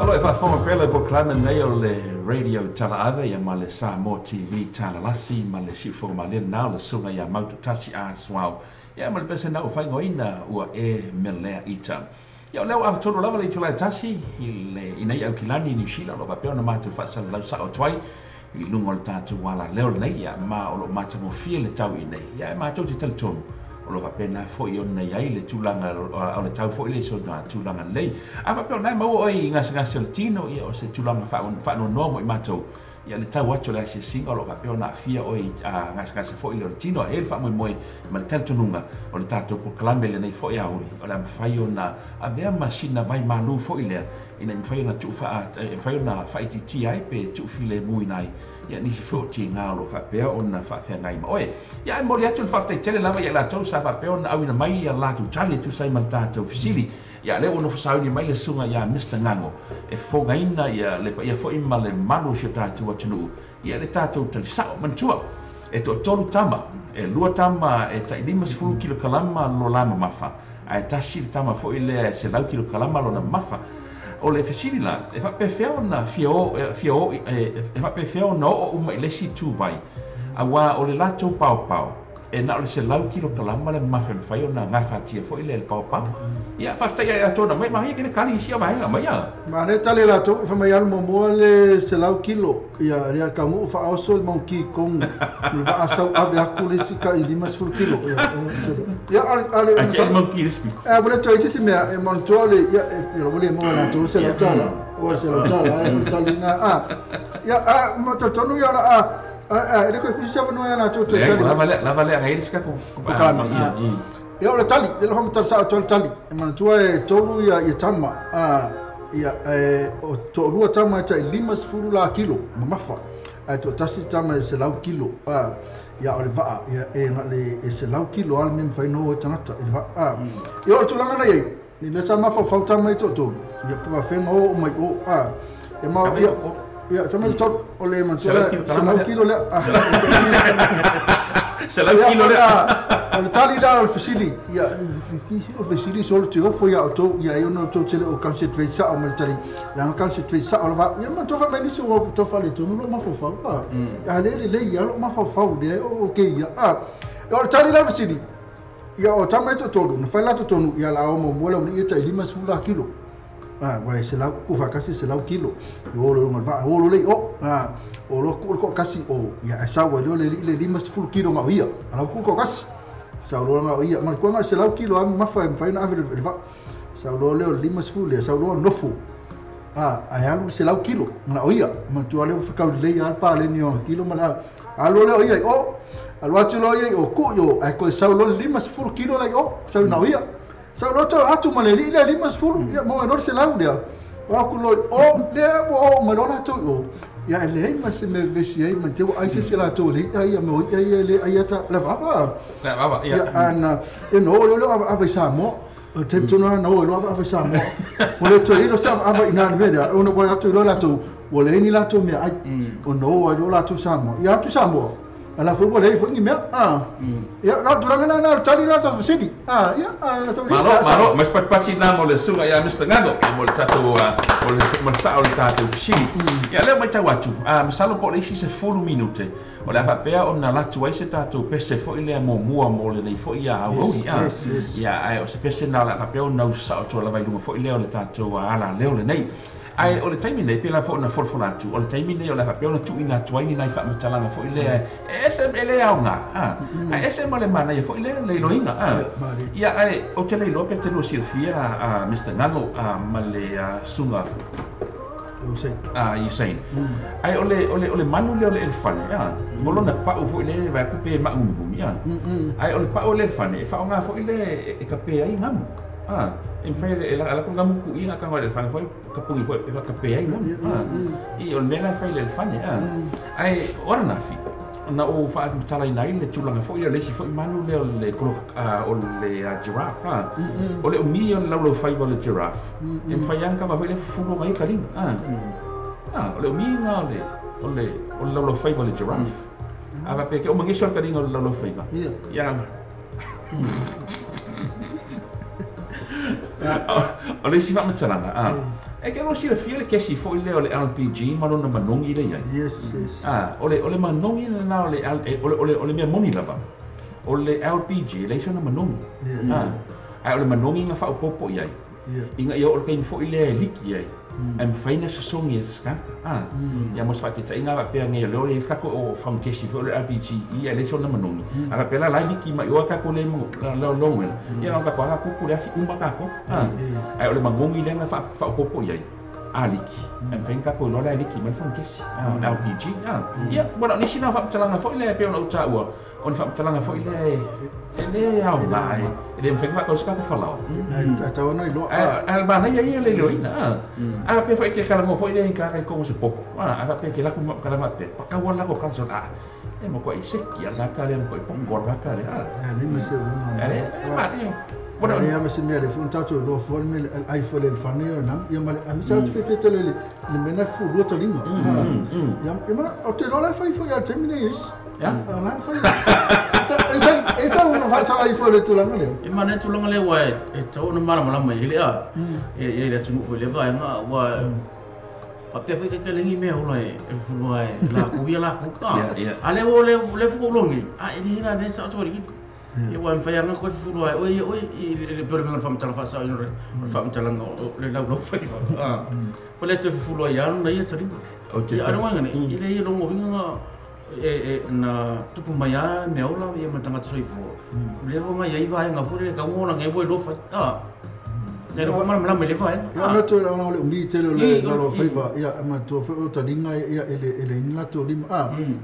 Alo e whaafonga pela po klana nei o le radio tala ave ia ma le Samoa TV tala lasi ma le sifo ma le nao le sunga ia mautu tasi a swau. Ia ma le pese na o whaingoina ua e melea ita. Ia o leo a tono lava le tulai tasi i nei au kilani New Zealand o papeo na matu whaasala lau sa o twai i lungo le tātu wala leo nei ia ma o lo mata mo fie le tau i nei. Ia e mātou te talitonu. O lo papena foi o nei ai le tulanga o le tau foi le so na tulanga nei. A papeo nai mau oi ngasa le tino ia o se tulanga fa no no i matou. Ia le tau atu le se singa o lo papeo na fia oi ngasa foi le tino e fa mo ma le taltununga o le tatou ko klame le nei foi a uli. O le fai ona a vea masina vai malu foi le ina fai ona tu fa fai ona fa iti ai pe tu file mui nai. Ia nisi fo ti nga lo fa pe ona fa fe ngai mo e ia mo le atu fa te tele lava ia la tau sa fa pe ona au ina mai ia la tu tali tu sai man tatu fisili ia le ona fa ni mai le sunga ia Mr Ngango e fo gaina ia le ia fo ima le manu se tatu atunu ia le tatu tali sa man tua e to tolu tama e lua tama e ta lima sfulu kilo kalama lo lama mafa ai tashi tama fo ile se lau kilo kalama lo na mafa o le fesili la e fa pe feo na fio e fa pe feo no o mai lesi tu vai a wa o le lato pau e na o le se lau kilo kalama le mafa fai ona nga fa tia fo ile pau ia fa sta ia to na mai mai ke kali sia mai mai ya ma ne tale la to fa mai al mo le se lau kilo ia ria ka mu fa o sol mon ki kong ni va asau ave akule sika i limas ful kilo ia ale mon ki rispi e vole to iti me e mon to le ia e lo vole mo na to se lo tala o se lo tala e talina ia mo to no ia la e ko ku sia no ia na to la vale a iris ka ko ia o le tali le lo hamta sa o tali e mana tua e tolu ia tama ia o to rua tama e tai limas furu la kilo mafa e to tasi tama e se lau kilo ia o le vaa ia e ngale e se lau kilo al men fai no tanata i vaa ia o tulanga na ia ni le sa mafa fau tama e to ia pa fenga o mai o e ma ia tama to o le man se lau kilo le se lau kilo le o tali la o fasili ia o fasili solo te ofo ia o to ia io no to tele o concentrate sa o military la concentrate sa o va ia ma to fa bene so o to fa le to no ma fo fa ia le ia lo ma fo fa de o ke ia o tali la fasili ia o tama to to no fa la to no ia la o mo mo la ia tai lima sula kilo wa se la ku fa kasi se la kilo o lo ma va o lo le o lo ko kasi o ia sa wa le lima sula kilo ma ia ala ku ko kasi saulo nga ia man ko nga se lau kilo am mafa fai na ave va saulo le lima sfule saulo nofu ai alu se lau kilo na ia man tu ale fa ka le al pa le ni o kilo mala alu le ia o alu atu lo ia o ku yo ai ko saulo lima sfule kilo la o sau na ia saulo to atu male le lima sfule ia mo no se lau dia o ku lo o le o mo na to o ia le ma se me vesi ai man te ai se la to le ai mo ai le ai ta la baba ia ana e no lo ava samo te tuna no lo ava samo o le to ilo sa ava ina media o no poi atu lo la to o le ni la to me ai o no ai lo la to samo ia tu samo ala fu le fu ni me ia la duranga na tali la ta sidi ia to malo mas pat na mo le sunga ia Mr Ngado mo le tato o le sa o le tato si ia le mai tawatu masalo po le si se fulu minute o le fa pea o na la tu ai se tato pese fo ile mo mua mo le nei fo ia au ia ai o se pese na la fa pea o na sa o to la vai lunga fo ile o le tato ala leo le nei ai o le taimi nei pela fo na forfonatu o le taimi nei o le fa pea o tu ina tuai nai fa matalanga fo ile ese ele au nga ai ese mo le mana ia fo ile le loinga ia ai o te le lo pe te no sirfia Mr Ngalo ma le sunga Usain ai ole manu le elefane mo lona pa o fo ile va pe ma umbu ai ole pa o le elefane fa nga fo ile e ka pe ai ngamu em fai ala ko ngamu ku ina ka ngale elefane foi ka pungi foi ka pe ai ngamu i ole mena fai le elefane ai ora na fi na o fa tala nai le tulanga fo ile le si fo manu le ko o le giraffe o le mi on la lo fai le giraffe em fai anka va le fugo mai kalin o le mi na le o la lo fai le giraffe ava pe ke o mangi short kalin o la lo fai ya O le si whamatalanga. E ke lo si le fia le kesi fo i leo le LPG manona manongi le iai. Yes. O le manongi le na o le mea moni lava. O le LPG le isa na manongi. O le manongi nga whao popo iai. Inga ia o le kain fo i lea liki iai. Em faina se songi e ska. Ya mos fati ta inga pe nge le ole flako o fam kesi fo le RPG ia le sona manongi. Aga pela la liki ma yo ka ko le lo lo. Ia nga ka ko ku le fi umba ka ko. Ai ole mangongi le nga fa popo iai. Aliki. Em fain ka ko lo la liki ma fam kesi. RPG. Ia bona ni sina fa talanga fo le pe ona uta ua. On fa talanga fo le ele au mai. Ele fain ka ko ska ko falao. Ta ona i lo. Ba na ia le loina. Aga pe foi ke kala mo foi le ka ko se popo. Aga pe ke la ko kala ma pe. Pa ka wala ko kan so a. E mo ko i se ki ala ka le ko po ngor ba ka le. Ni me se ma ni. Bueno, ya me se me de un tato do forme ai foi le faneo na. Ya ma a mi sa te fe tele le mena fu do to lingo. Ya ma o te rola foi a termine is. Ya. Ala foi. Esa uno fa sa ai foi le tulanga le. E mana tulanga le wa e tau na mara mala mai le a. E le tunu foi le va nga wa Ape foi ke lengi me ola e fulua e la kuia la kuka. Ale o le fu longi. A e ni na ne sa to ri. E wa fa nga ko fulua oi le pero me fam tala fa sa no fam tala le la lo fa. Ah. Ko le te fulua ya na ia tari. O te ara wanga ne ile lo mo vinga na tupu mai a me ola ia matanga tsoi fu. Le ho nga ia va nga fu le ka mo na nge bo lo fa. Ah. Ne lo fama mala mele vai. Ya no to na le umbi te le lo faiba ya ma to fo ta dinga ya ele ina to lim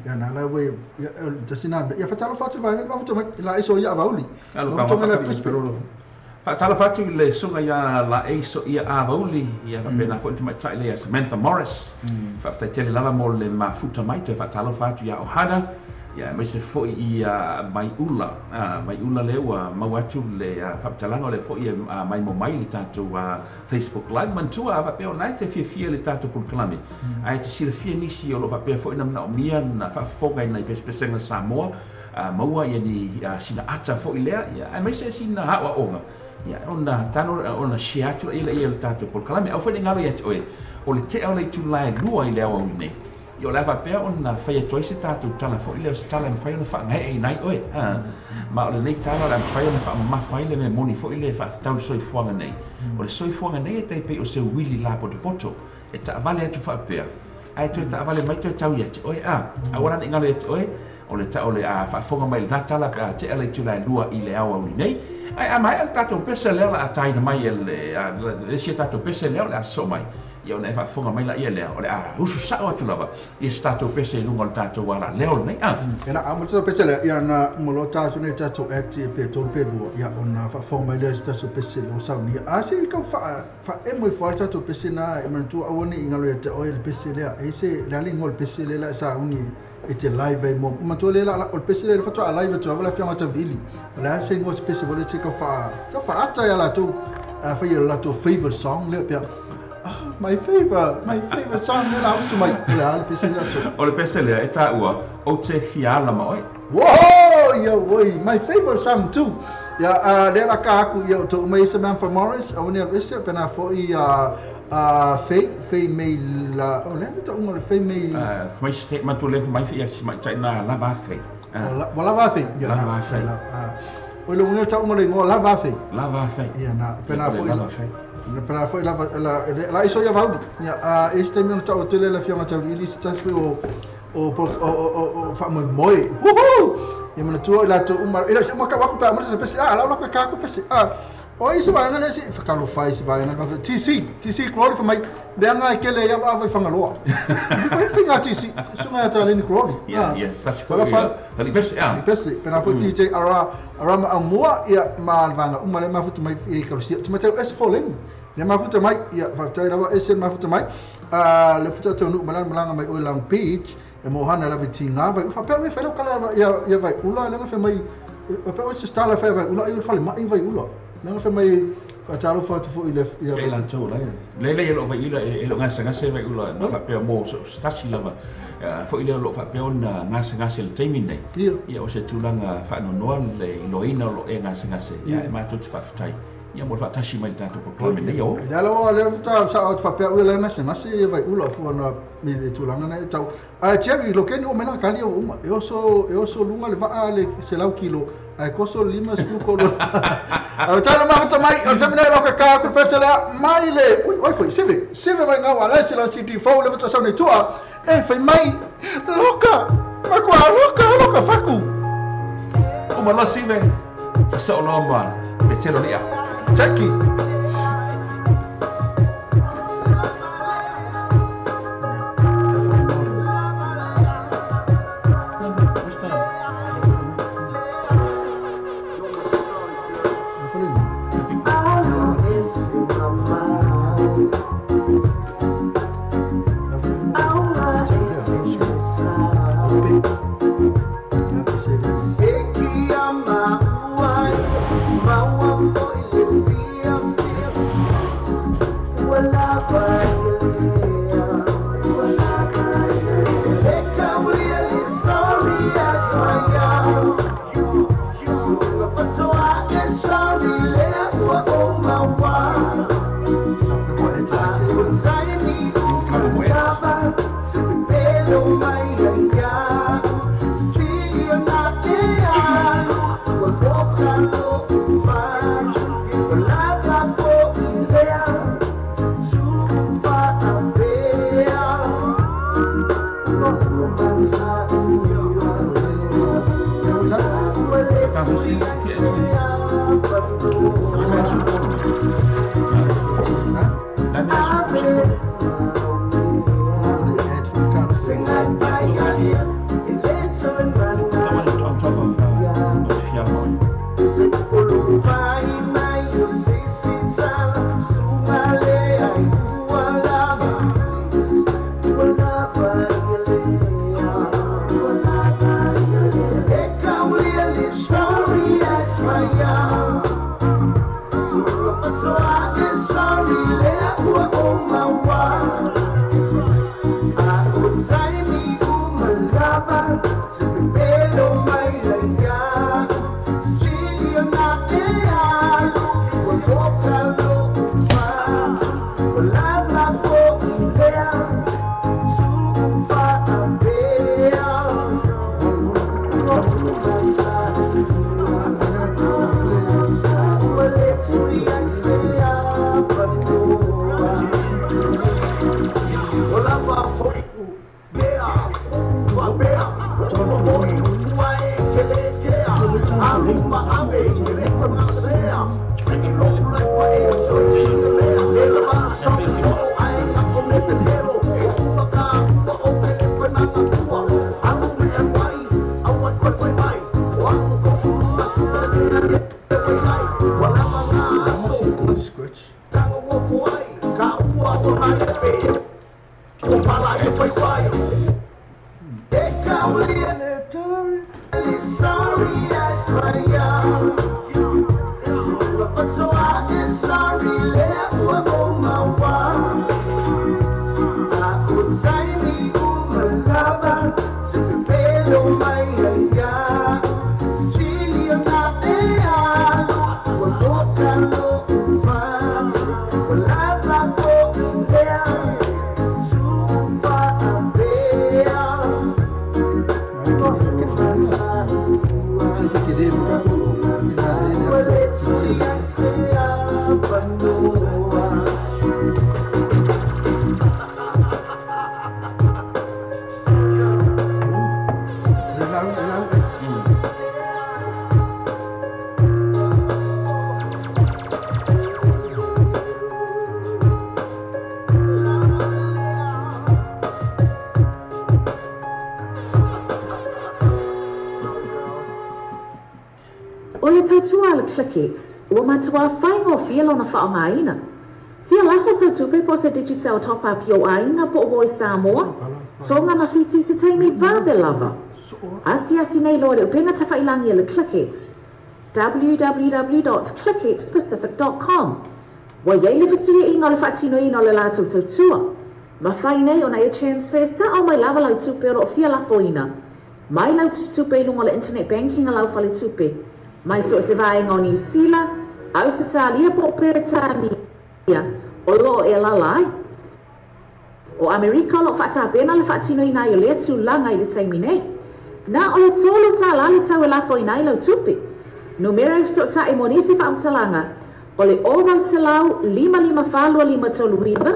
ya na la we ya ta sina ya fatalo fatu vai va futo la iso ya bauli. Alo ka fa pero fatalo fatu le sunga ya la iso ya bauli ya pena fo mai tai le Samantha Morris. Fa ta tele lava mo le ma futa mai te fatalo fatu ya Ohana. Ya mai se foi I mai ula le wa mawatu le fatalanga le foi mai mo mai le tatu Facebook live man tu va pe ona te fia le tatu por clame ai te sila fia ni si o lo va pe foi na mia na fa foga na pespenga Samoa maua ia ni sina ata foi le ya ai mai se sina hawa onga ya ona tano ona shiatu ile le tatu por clame au foi ngalo ya oe o le te o le tu lai lua I le wa ne Yo lava pe on fai toi se tatu tala fo ile se tala fai ona fa ngai nai oi ma o le nei tala la fai ona fa ma fai le me moni fo ile fa tau soi fuanga nei o le soi fuanga nei te pe o se wili la po de poto e ta vale atu fa pe ai tu ta vale mai tu tau ye oi ora ni ngale oi o le ta o le fa fonga mai na tala ka te ele tu la lua ile awa uli nei ai mai al tatu pese le la tai na mai le se tatu pese le la so mai Yo ne fa fonga mai la ia leo ole usu sa o tulava I stato pese lungo al tato wala leo nei ena amo to pese le ia na molota so ne tato eti pe to pe lu ia ona fa fonga mai le stato pese lo sa ni asi ka fa e mo fa tato pese na e man tu awoni ingalo te oil pese le e se la lingol pese le la sa uni e te live mo ma to le la o pese le fa to live to la fianga ta vili la se ngo pese vole te ka fa ata ya la to fa ia la to favorite song le pe my favorite song na au sumai la pese la so o le pese le e ta ua o te fiala ma oi whoa ya woi my favorite song too ya le la ka aku ya to mai Samantha Morris o ne pese pena fo I fei mei la o le to un fei mei mai se ma tu le mai fia mai tai na la ba fe la ba fe ya la fe o le un ta un le ngo la ba fe ya na pena fo Para foi la iso ya vaudi ya este me ta hotel la fiama ta ili sta foi o fa moi ya me tu la to umar ila ma ka ku pa mo se pese la ka ku pese o iso va ngana si fa lo fai si va ngana TC crowd for mai de nga ke le ya va fa ngalo foi finga TC so nga ta le ni crowd ya sta si fa ali pese pena foi DJ ara ma moa ya ma vanga umale ma futu mai e ka si tu mate es falling ne ma futu mai ya fa tai la es ma futu mai le futu to nu malanga mai o lang page e mo hana la vitinga va fa pe me fa lo kala ya vai ula le fa mai pe o se sta la fa vai ula i fa mai vai ula le fa mai ka talo fa tu fo ile ya la to la le lo vai ile lo ngasa vai ula no fa pe mo sta si lava fo ile lo fa pe on ngasa le timing nei ya o se tulanga fa no le loina lo ngasa ya ma to fa tai ia mo fa tashi mai tato proclame nei o ya lo le ta sa o fa pe u le mase mase vai ulo fu na mi le tulanga na tau a chevi lo ken o mena kali o uma e so lunga le va ale se lau kilo ai koso lima spuko lo a tala ma ta mai o tamina lo ka ku pesela mai le oi foi seve vai nga wala se la city fo le va sa ne tua e fai mai loka ma kwa loka faku o ma lo sive sa lo ma e te lo lia Jackie. Clicks, o matua whaingo whialo na whaongaina. Whia lafo sa tupe po se digital top-up yo ainga po o boi Samoa. So ngā mawhiti se teimi vāwe lava. Asi nei loa reo penga tawhailangi le Clicks. www.clickexpacific.com. Wa yei le whasuia inga le whaatino ino le lātou tautua. Ma whai nei o na e transfer sa o mai lava lau tupe o whia lafo ina. Mai lau tupe lunga le internet banking a lau whale tupe. Mai so se vaenga o New Zealand, Au se talia po Peretania o lo e lalai. O Amerika lo whaatapena le whaatino i nai o lea tūlanga i le taimi nei. Nā o le tōlu tā lale tau e lafo i nai lau tupi. Numera so ta e monisi whaamtalanga. O le oval selau 55 toluiva.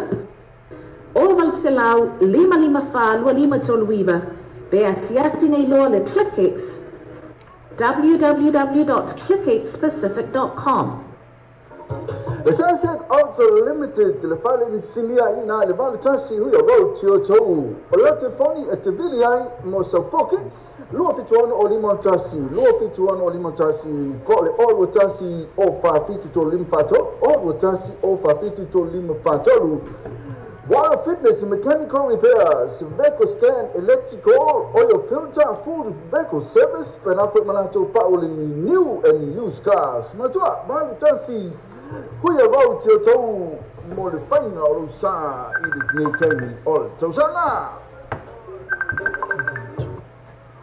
Oval selau 55 toluiva. Pe asiasi nei loa le ClickX. www.clickxpacific.com. The Sunset Ultra Limited, le fale ni silia ina le vale tasi hui a road tio tou. O le telefoni e te vili ai mo sa poke, lua fituano o limon tasi, ko le olwa tasi o whawhitu to lim fato, olwa tasi o whawhitu to lim fatolu. Water Fitness, mechanical repairs, vehicle scan, electrical, oil filter, food vehicle service, penafit malato paulin new and used cars. Matua, vale tasi Kuya road to toe more the final sa i tell all to sana.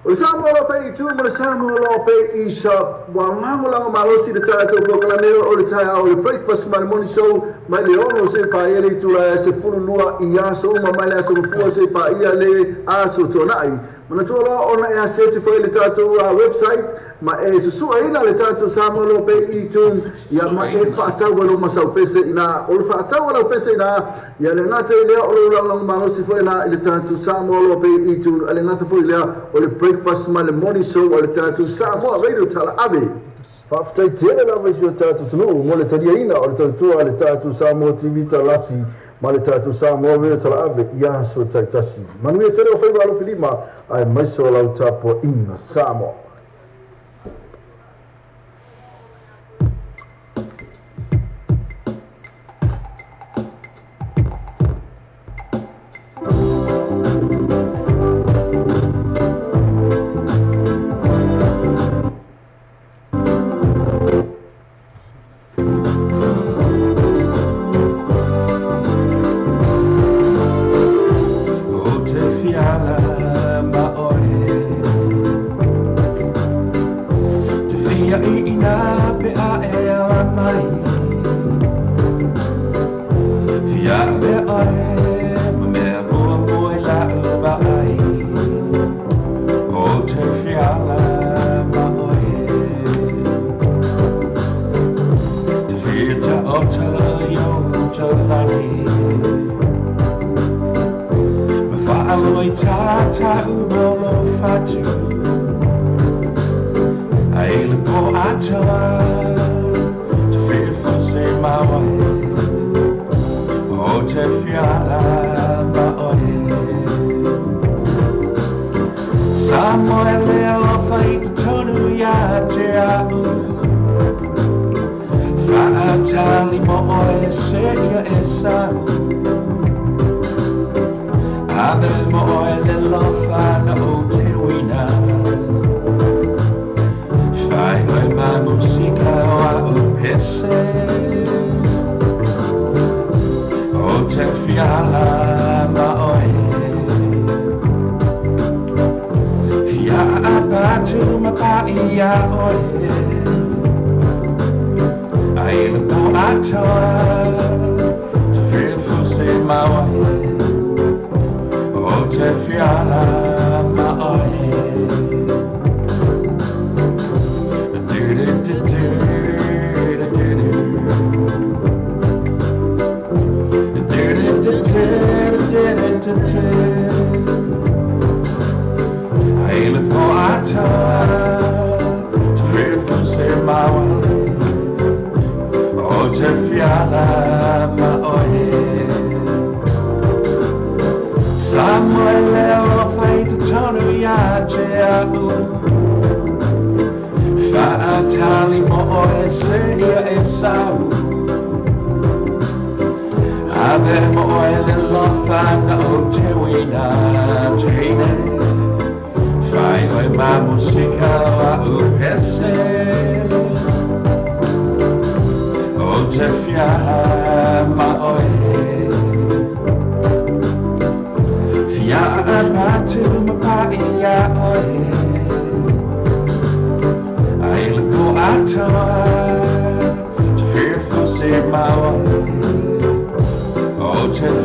Usamo lo pe tu mo samo lo pe isa wa mango lang malosi de tato proclamero o le taia o le breakfast morning show mai le ono se pa ele tu la se fulu lua ia so ma mai la so fu se pa ia le aso tonai. Mana tolo ona e asese foi le tato website ma e su ina le tato samo lo pe i tu ia ma e fa tawa lo ma sau pese ina o fa tawa lo pese ina ia le ngata le o lo lang malosi foi na le tato samo lo pe i tu le ngata foi le o le breakfast ma le morning show o le tato samo radio tala ave fa ftai tele la visio tato tunu mo le tadia ina o le tato le tato samo tv talasi ma le tato samo radio tala ave ia so taitasi manu e tele o fai valo filima ai mai so la tapo ina samo.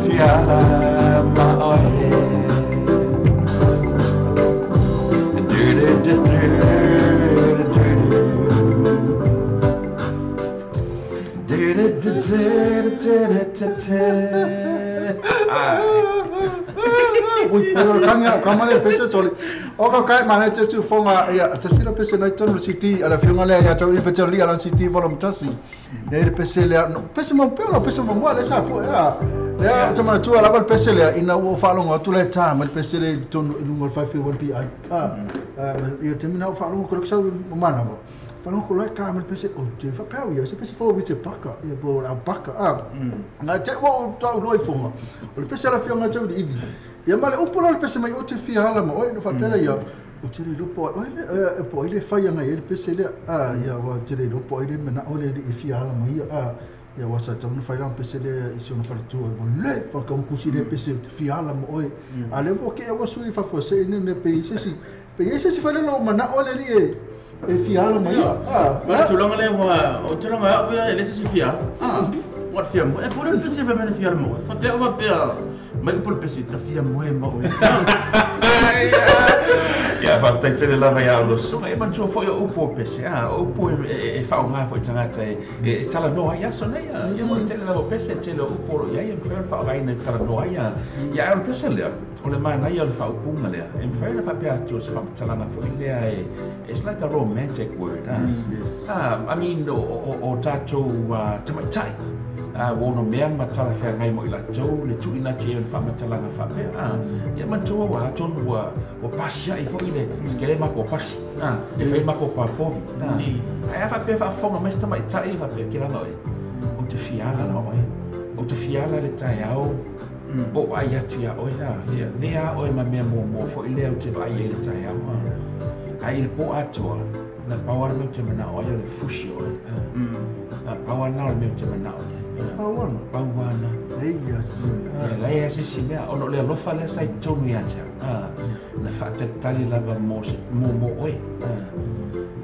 fiala maoe. Kamane pese soli. Oka kai mana te tu fonga ia te sira pese na tonu city ala fiunga le ia tau i pese li ala city volum tasi. Ne pese le pese mo pelo pese mo mo le sa po ia. Le te mana tu ala val pese le ina o falonga tu le ta mal pese le tonu number 5 pi ai. Ia te mina o falonga ko sa mana bo. Falonga ko le ka mal pese o te fa pau ia se pese fo vi te paka ia bo la paka. Na te wo tau loi fonga. O le pese la fiunga tau di ivi. Ia male upola le pese mai o te fiala ma oi no fa pela ia o te le lupo oi le po ile fai nga ile pese le ia wa te le lupo ile mena o le fiala ma ia ia wa sa tau no fai ram pese le isi no fa tu o le fa ka kusi le pese fiala ma oi ale bo ke wa sui fa fo se ne me pe ise si fa le lo mana o le e fiala ma ia ma tu longa le wa o tu longa ia le si fiala what fiam e por el pese va me fiala mo fa te va pe mai por pesi ta fia moe mo ya fa te tele la ya lo so e man so foi o po pesi o po e fa o mai foi tanga e tala no ya so ne ya mo tele la pesi tele o po ya e per fa ai ne tala no ya o pesi le o le mai ya le fa o punga le e fa le fa pe a tu fa tala na foi le it's like a romantic word I mean o tato tamatai wono mea matala fea ngai mo ila tau le tuina ke fa matala nga fa ya matua wa tonu wa pasia I fo ile skele ma ko pasi e fai ma ko pa povi ai fa pe fa fonga mesta mai tai fa pe kila noi o te fiala no o te fiala le tai au o ai atia o ia fia nea o ma mea mo fo ile o te vai le tai au ai le po atua na power me te mana o le fushi o na power na me te mana o Pauana. Leia se mea ono le alofa le sai tonu ia tea. Na whaata tali lava mo oi.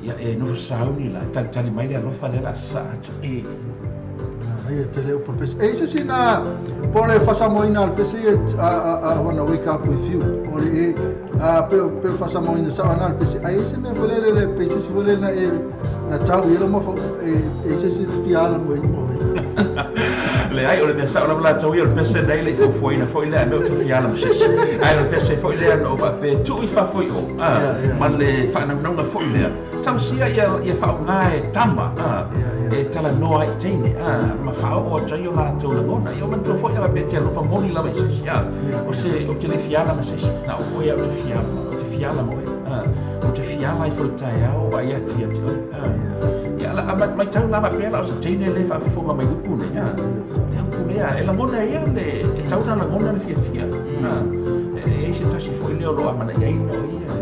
Ia e no sauni la tali mai le alofa le la saat. Ai te leo por pese. E se na pole fasa moina al pese I wanna wake up with you. Ori pe fasa moina sa al pese. Ai se me volele le pese si volele na tau ia mo e se fiala mo le ai o le mesa ona la tau ia le pese nei le foi na foi le me te fiala mo sesi ai le pese foi le no va pe tu I fa foi o ma le fa na no foi le tam sia ia fa nga e tama e tala no ai tene ma fa o tai o la tau le ona io man to foi la pe te no fa moni la sesi o te le fiala mo sesi na o foi o te fiala mo o te fiala I foi tai o vai ati ya la amat mai tau lava pela o se tene le fa fonga mai upune te upune e la mona ia le e tau na la mona le fia e se tasi foi le lo amana ia no ia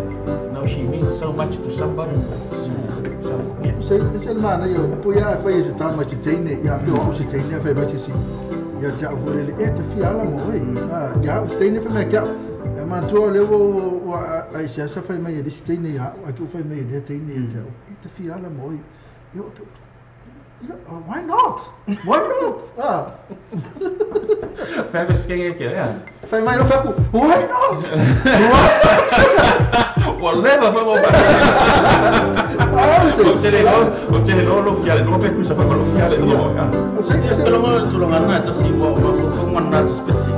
now she means so much to somebody se mana io poi ia fai se tama se tene ia più o se tene fai mai si ia già vuole le te fia la mo ia se tene fa me chiao ma tu le o ai se fai mai di se tene ia a tu fai mai di tene ia te fia la mo why not? Why not? Fai skenge ke Fai mai no fai why not? Whatever fa mo o te lo fiale no pe kusa fa lo fiale no pero mo tu lo ngana ta si wo fo ngana ta spesi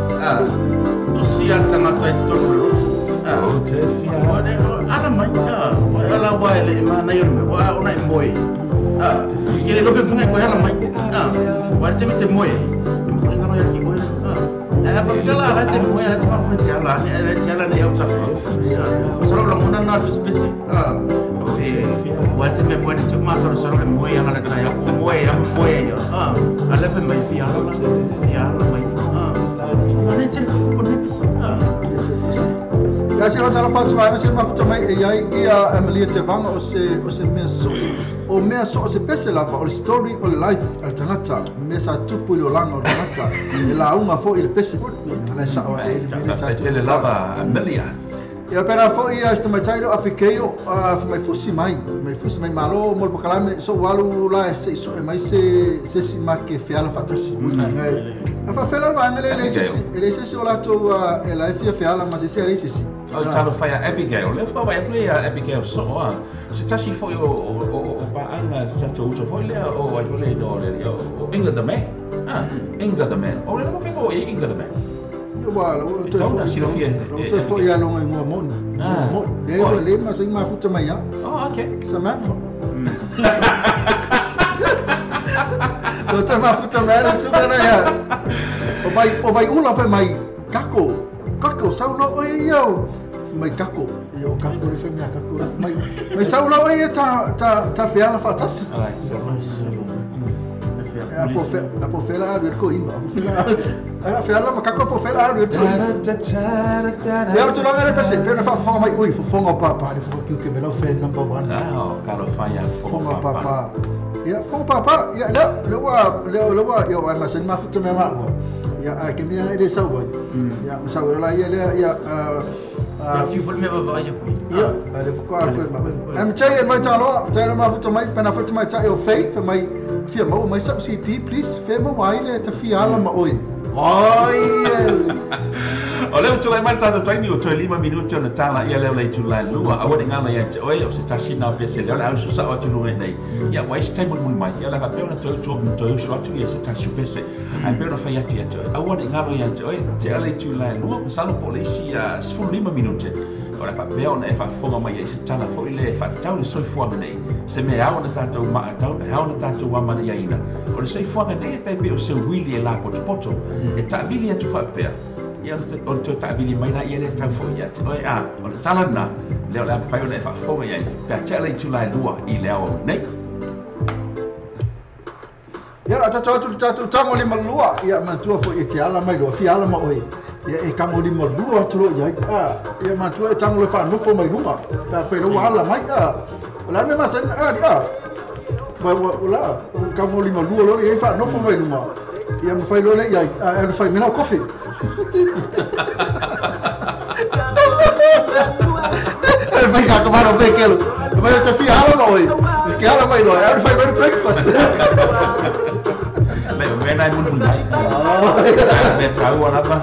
o si anta na ta to o te fiale ala mai ala wa ele ma na yo me wa ona moi Kile no pe funga ko hala mai. Wa te mete moe. Mo ngano ya ki ko. Fa kala ha te moe ha te ma fa te hala. Ne te hala ne ya uta fa. So lo mona na to spesi. Wa te me moe te ma so le moe hala na ya ko moe ya moe ya. Ala fe mai fi hala. Ya hala mai. Ne te ko ne pis. Ja se va tala pats vai, se ma futa mai e ai ia Emilia te vanga o se mea so. O mea so se pese lava o story o life al tangata, me sa tupu o langa o tangata. E la unga fo il pese. Ala sa o e tele lava Emilia. ia pera fo ia sta mai tailo apikeo mai fusi mai malo mo bakalame so walu la se so mai se si marke fiala fatasi apa fela bangale le se ola to e la fia fiala ma se le se o talo fai Abigail le fa vai play Abigail so se tashi fo o pa anga se to uso fo le o ai le do le o England the man England the man o le mo fo England the man eu vou eu foi ia longa em uma eu lembro mas em uma futa manhã ok Samantha eu tô uma futa manhã super né o vai ula foi mai Gago sao no oi eu mai Gago ele foi minha Gago mai sao no oi tá fiala fatas a pofela do coimba a fiala macaco a pofela do eu tu não era pensei pena fa mai ui fonga papa de que velo fe number 1 calo faya fonga papa ya fonga papa ya lewa eu vai mas ma futa me ma ya que minha ele sabe ya sabe lá ya fiu for me vai ya ele ficou a coisa am chai mai talo ma futa mai pena futa mai chai eu fei foi mai fia mau mai subsidi please fe ma mai le te fiala ma oi o leo tu lai mata tu taini o tu 5 minutos na tala ia leo lai tu lai lua a wadi ngana ia oi o se tashi na pese leo au susa o tu lua nei ia wai stai mun mai ia la ka pe na tu so tu ia se tashi pese ai pe na fa ia ti a wadi ngana ia oi te lai tu lai lua salo polisi a 5 minutos ora fa pe ona e fa fonga mai ia se tala fo ile fa tau le soi fo nei se me au na tatu ma tau na au na tatu wa ma ia ina o le soi fo nei te pe o se wili e la poto e ta vili tu fa pe ia o te tabili mai na ia le tau fo ia te oi o le tala na leo la fa ona e fa fonga ia pe te lai tu lai lua I leo nei ia tatu tango le malua ia matua fo e te ala mai lo fiala ma oi ia e kango li malua tu ia ia matua e tango le fa no fo mai numa pa pe lo ala mai la me mas la kango li malua lo ia fa no fo mai numa ia me fai lo le ia e fai mena coffee vai cá tomar um pequeno vai te fiala ma oi que ela vai no ela fai breakfast me nai mun mai me tau ana ba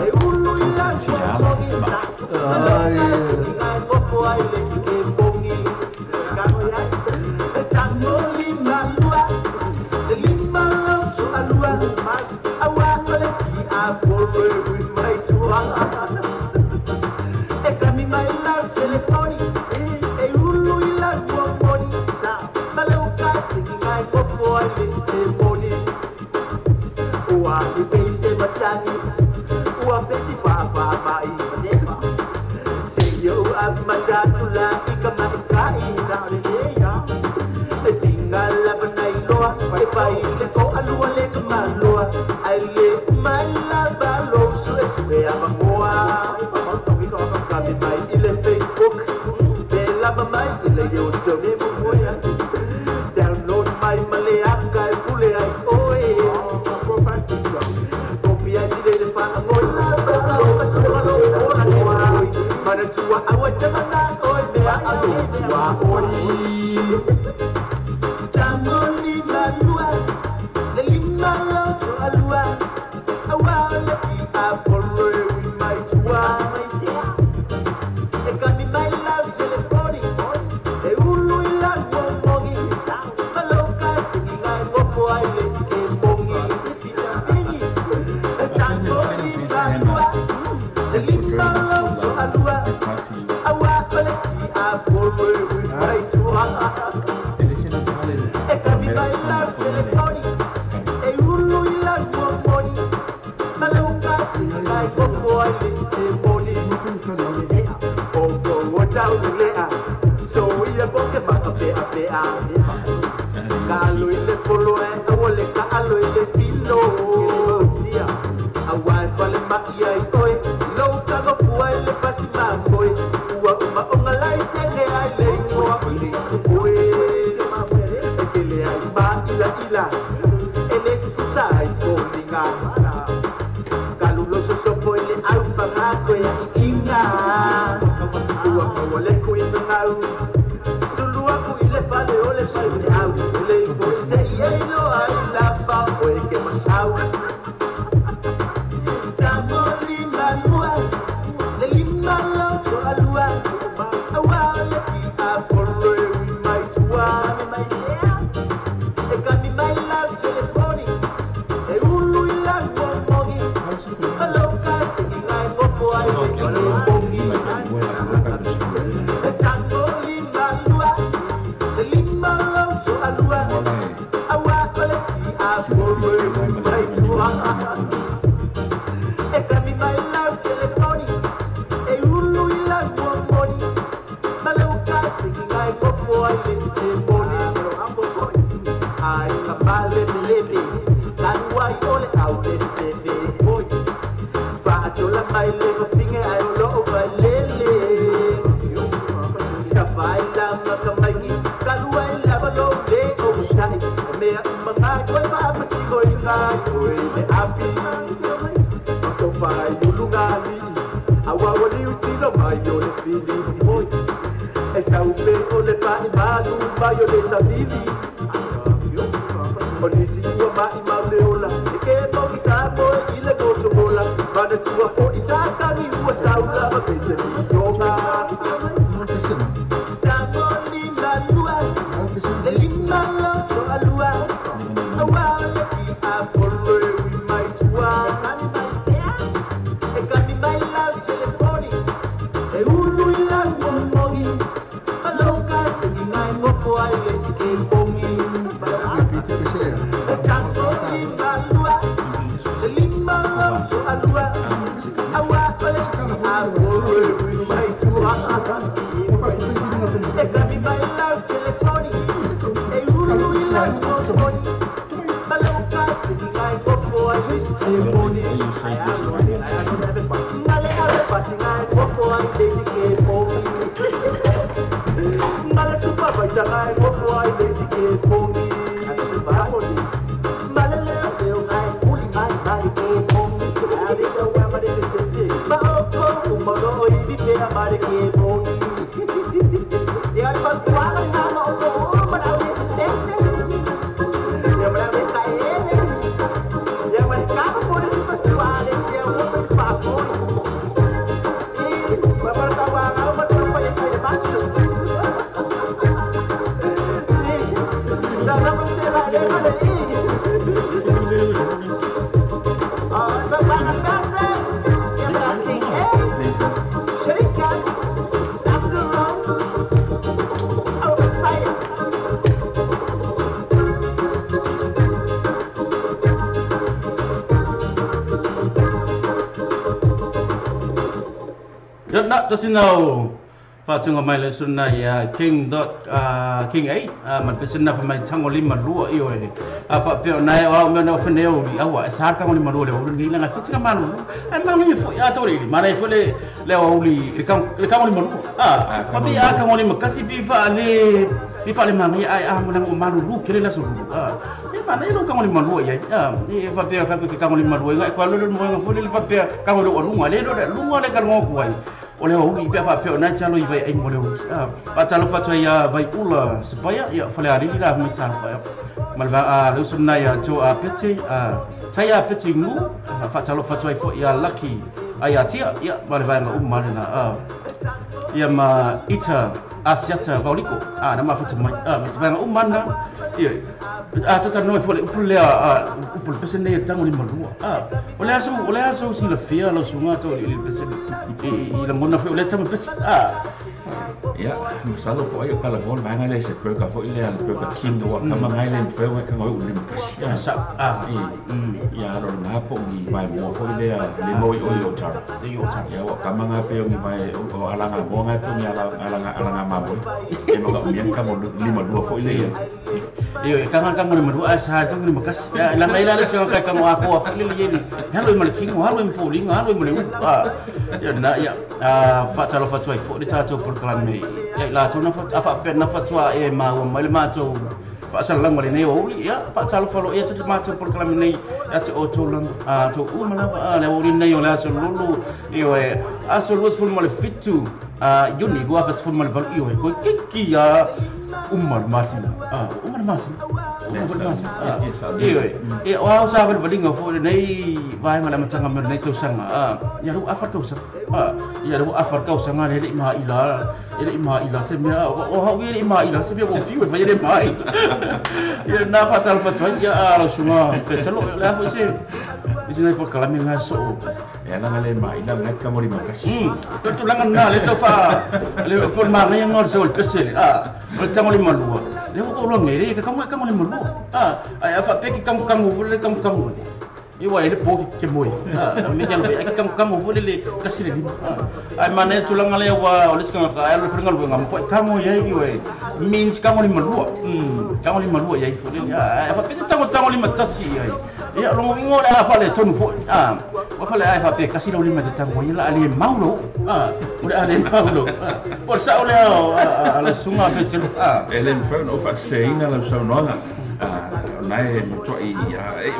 mai le finge ai lo vai lele sa vai la ma mai kalu ai la ba lo le o sai me ma ko ba si ko ina ko le api so fai you lugali awa wali uti lo mai yo le fili boy esa upe o le pa malu ba yo le sabili Polisi tua mai mauleola e che poi sa poi il gozo vola vada tua poi sa cari tua saula ma pensa di yoga Jamoli la lua le linda la lua awale ki apollo we mai tua e cani mai la telefoni e ulu la mogi aloka se di mai mo foi le si che pongi Nak tersinau Fatunga mai le sunna ya King 8 man pesina fa mai tango lima lua iyo e apa pe na wa me no fneo ni awa sa ka ngoni maru le o ni la fisika manu ai manu fo ya to ri mara fo le o uli le ka ngoni maru pa bi aka ngoni makasi bi fa le mangi ai mo na maru lu kele la su ni mana ilo ka ngoni maru ya ni fa pe ka ngoni maru ngai kwa lo mo fo le fa pe ka ngoni o lunga le ka ngo kuai oleh uli pe apa pe na chalo i vai ai mo le pa chalo fa ya vai ula supaya ya fale ari la me tal fa malva lu sunna ya jo a peti saya peti mu fa chalo fa fo ya lucky ayatia ya malva na marina ya ma ita asiata gauliko nama fa mai misbang umana ya tata no fo le upule upul pesen ne tango ni malua oleh aso si la fia lo sunga to il pesen i la mona fe oleh tam pesen ya masalo ko ayo kala gol ba ngai le se burger fo ile al burger king do kama ngai le fe wa kama u lim kasi ya sa ya ro na po ni vai mo fo ile le mo yo tar ya wa kama nga pe ni vai o alanga mo ngai po ni alanga ma bo e mo ga mien kama lima dua fo ile ya iyo kanga lima dua sa kanga lima kas ya la mai la se ka kama ako fo ile ni halo mal king halo mo fo ling halo mo le ya na ya fa talo fa fo de tato por klame ya la tuna fa apa pen na fatwa e ma o mal ma to fa salang wale ne o ya fa talo fa lo ya to ma to por klame ne ya to o to lang to u mala le o ne yo la so lulu iyo e aso los ful mal fitu yuni gua fas ful mal bal iyo ko kiki ya umar masin iyo wa sa bal balinga fo nei vai mala matanga mer nei to sang ya ru afar ka usang ya ru afar ka usang ne ma ila se me o ha wi ma ila se be o fi vai le mai ya na fatal fatwa ya ala suma pe chalo la fo se isina por kala me ngaso ya na le ma ila ngai ka mori makasi to langan na le to fa le por ma ngai ngor se ol pesel tango lima lua le ko lo ngere ka kamu lima lua ai fa pe ki kamu vole kamu i wa ele po ki moi me jalo ai kamu vole le kasile lima ai mane tulanga le wa olis ka ka ai lo frengal ngam ko kamu ya i we means kamu lima lua ya i fole ai fa pe tango lima tasi ai ia lo ngo le fa le tonu fo wa fa le ai fa pe kasi lo lima te tango ia ali maulo o le ali maulo o sa o le ala sunga pe te ele fa no fa seina la so no nai mo to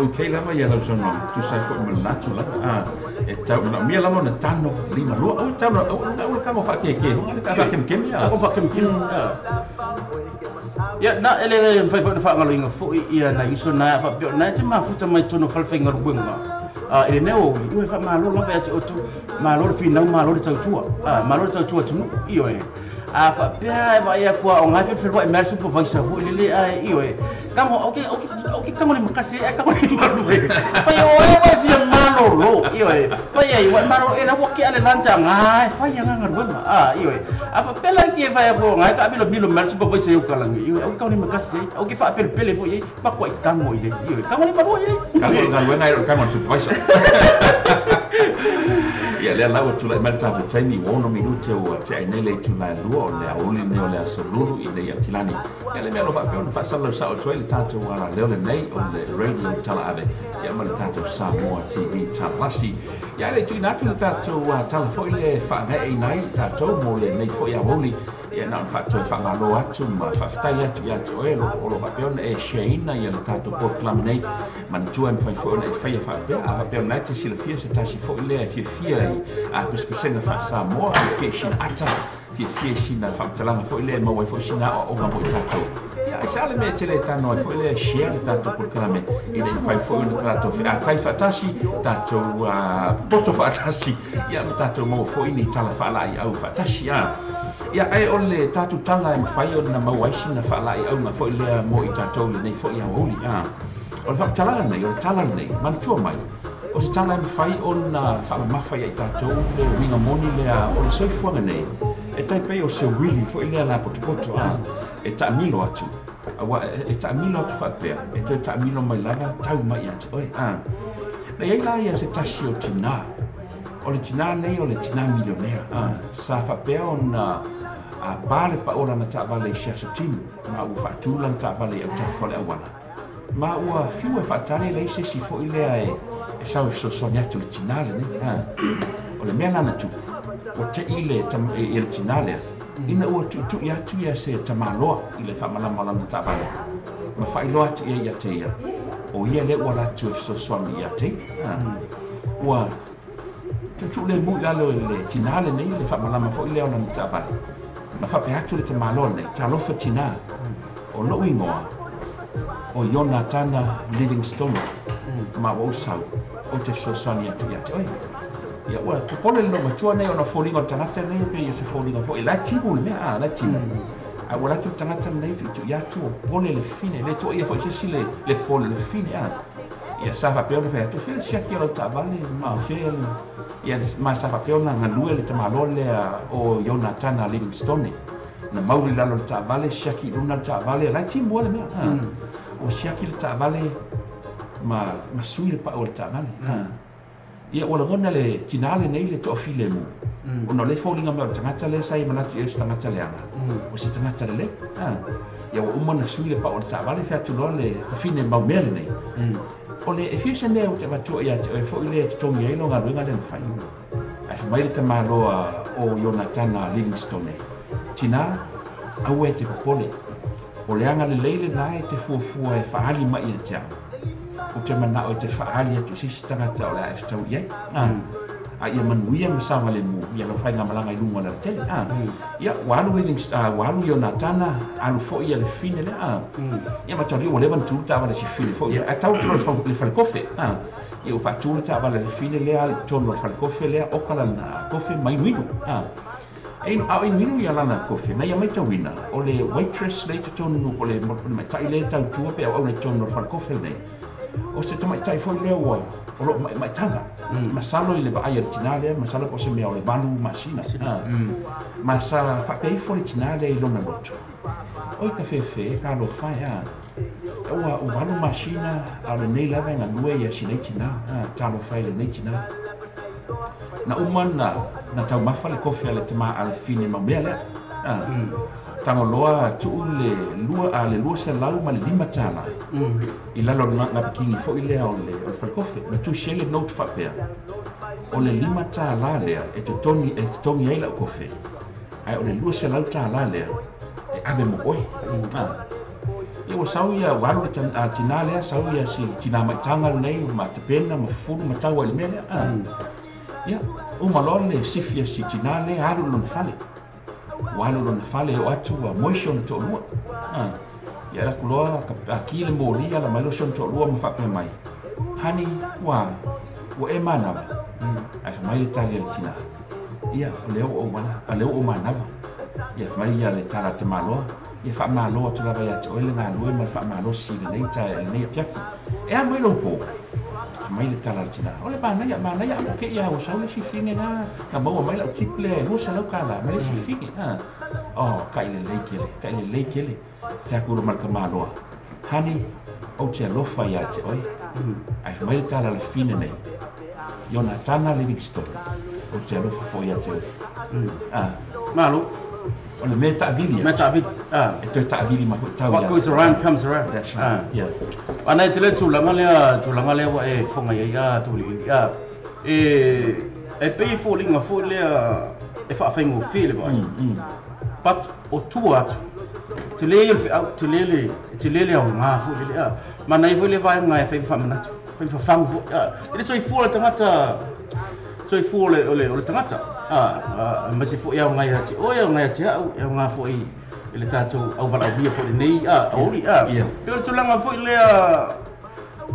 okay lava ia la so no tu sai fo mo la tu la e tau na mia la mo na tano lima lo o tau o ka mo fa ke ka fa kem ia ko fa kem ya na ele fai fa ngalo inga fo ia na iso na fa pio na te ma futa mai tono fal fai ngaro bunga ele neo i fa malo lo be o tu malo fi na malo le tau tua malo le tau tua tu io e fa pia va ia kwa o ngai fe vai mer supervisor hu le io e kamo okay kamo ni makasi kamo ni malo e fa yo e fi malo lo io e fa ia wa malo e na wo ki ale lanja ngai fa ia ngaro bunga io e fa pela ki vai ko ngai ka bilo mer supervisor yo kalangi io o kamo ni makasi o ki fa pele fo ye pa ko kamo ye io kamo ni malo ye kamo ngai kamo supervisor ia le lawa tu la malta tu tani wono minute o te nele tu la lua o le auli ne o le asolulu i le akilani ia le melo fa pe on fa salo sa o tuele tanto wala le nei o le radio tala ave ia mal tanto sa mo TV talasi ia le tu na tu tanto tala foi le fa nei nai tanto mo le nei foi a woli ia na fa tu fa malo atu ma fa ftai atu ia tu e lo fa pe on e sheina ia le tanto proclam nei man tu en fa foi le fa pe on te si le fia se tasi foi le fia a pespesenga fa sa mo fi shin ata fi shin na fa talanga fo le mo fo shin o ma mo tato ya sale me tele tano fo le share tato por kalame ile fa fo le tato fi atai fatashi tato poto fatashi ya tato mo fo ini tala fa la ya fatashi ya ai ole tato tala e fa yo na mo shin na fa la ya ma fo le mo tato le nei fo ya oli o fa talanga nei o talanga nei man tu mai o se tala fai ona fa mafa ia tatou le winga moni le o le soi fuanga nei e tai pe o se wili fo ile la poto e ta milo atu e ta milo atu fa pe e ta milo mai lava tau mai atu oi na ia la ia se tashi o tina o le tina nei o le tina milionea sa fa pe ona a pale pa ora na ta vale sha tin ma u fa tu lan ta vale o ta fole awana ma ua fiu e fatale le se si fo ile e sau so sognato il cinale ne o le mena na tu o te ile tam il cinale ina ua tu ya se tamalo ile fa mala ta vale ma fa ilo atu ia te ia o ia le wala tu so swami ia te ua tu le mu la le cinale ne ile fa mala ma fo ile ona ta vale ma fa pe atu le tamalo ne ta lo fa cinale o lo ingoa o Jonatana Livingstone ma o sau o te sosani atu ia te oi ia ua popole lo matua nei ona fōringa o tangata nei pe ia se fōringa fōi la tibu le mea la tibu a ua latu tangata nei tu ia tu o pole le fine le to ia fōi se si le pole le fine ia safa peona fai atu fele siaki o ta vale ma fele ia ma safa peona ngalue le tamalo le o Jonatana Livingstone na mauri lalo ta vale siaki luna ta vale la tibu le mea o siaki le ta vale ma sui le pa o le ta vale ia o ngona le tinale nei le to file mu o no le fōlinga me o tangata le sai manatu e tangata le anga o si tangata le ia o umana sui le pa o le ta vale fa tu le fine ma mele nei o le e fiese ne o te vatu ia te fo ile te tongi ai no nga ruinga le fai ai mai le tamalo o Jonatana Livingstone tina au e te popole o le anga le leile nai te fuafua e whaali mai e te anga. O te mana o te whaali atu sisi tangata o le a tau iai. A ia manuia masawa le mu, ia lo whainga malanga i lunga le tele. Ia walu Jonatana, alu fo ia le fine le. Ia matari o levan tū tawa le si fine fo. Ia tau tūra le whale kofe. Ia o whaatūra tawa le fine lea, le tono le whale kofe lea, okala na kofe mai nuinu. Au inu ia lana kofi na ia mai tawina o le waitress le te tonu o le mai tai le tau tua pe au le tonu o kofi nei o se tamai tai foi le o lo mai tanga masalo i le ba ai originale masalo po se me o le banu masina masa fa pe foi originale i lona loto oi ka fe ka lo fa ya o banu masina au le nei lava na lue ia sinetina ta lo fa le netina na umana na tau mafa le kofi ale tama al fine ma mele Tango loa tu le lua se lau ma le lima tala. I lalo na pikingi fo i lea o le falkofe. Ma tu shele note whapea. O le lima tala lea e te tongi eila o kofe. Ai o le lua se lau tala lea e ave mo oi. Ia wa sau ia waru le tina lea sau ia si tina maitanga nei ma te pena ma furu ma tau ele mea lea. Ia umalon le sifia si tina lea alu lon fale. Walu lon fale o atu wa moishon to lua. Ia la kuloa ka kile mo lia la moishon to lua ma fape mai. Hani wa e manava. Ai fa mai le tali le tina. Ia leo o wala, leo o manava. Ia fa mai ia le tala te maloa. Ia fa maloa tu lava ia te oile ngā lue ma fa malo si le nei ta le nei fiaki. E a mai lo po. Mai le tala le tina. O le manaya amo ke ia o sau le si finge na maua mai lau tiple lua sa lau kala. Mai le si finge. Oh, kai le leikele. Fiakuro malka maloa. Hani, au te alofa ia te oi. Ai fa mai le tala le fine nei. Iona tana Livingstone. O te alofa fo ia te oi. Malu. O le me ta'avili. E toi ta'avili ma koe tau ia. What goes around comes around. That's right. Yeah. Ana te le tūlanga lea wa e whonga ia tūli. E pei fōlinga fō lea e whaafengo while vai. But o tua atu. Te lele au ngā fō lea. Mana i fō le vai ngā e whai whamanatu. Whai whafangu fō. Ele soi fō le tangata. Soi fō le tangata. Masi fo ia ngai ati o ia ngai ati au ngā fo i le tātou au wala bia fo nei auri pe o tulanga fo le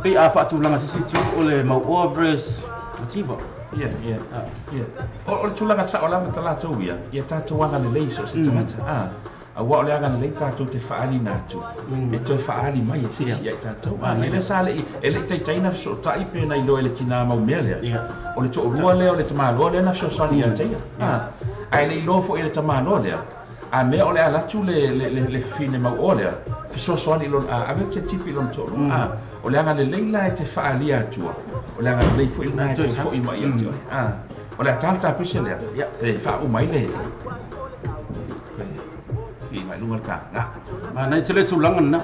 pe a fa tulanga si tu o le mau overs motiva o tulanga sa ola mata la tau ia tātou wanga le lei so se tamata a wa le aga le tātou te whaari nātu e toi whaari mai e sisi ai tātou le sa le e le taina so tai pe na ilo ele tina mau mea lea o le to rua lea o le tamaloa lea na so sani a teia ai le ilo fo ele tamaloa lea a mea o le alatu le fine mau o lea so sani ilo a me te tipi ilo to o le aga le leila e te whaari atua o le aga le fo ilo na te fo i mai ati o le atanta pise lea e wha o mai le mai lunga ka nga mana i tele tulanga na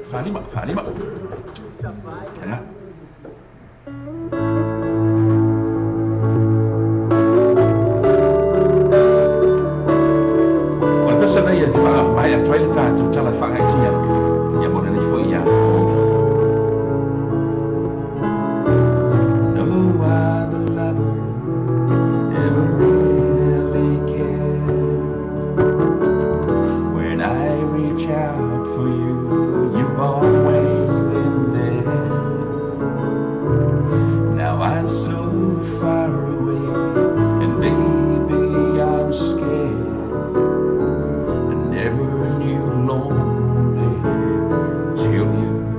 fali ma nga o pesa nei e fa mai a toile tato tala fa ai tia ya mo nei fo ia no other lover ever really cared. When I reach out for you, you've always been there. Now I'm so far away, and baby I'm scared. I never knew lonely till you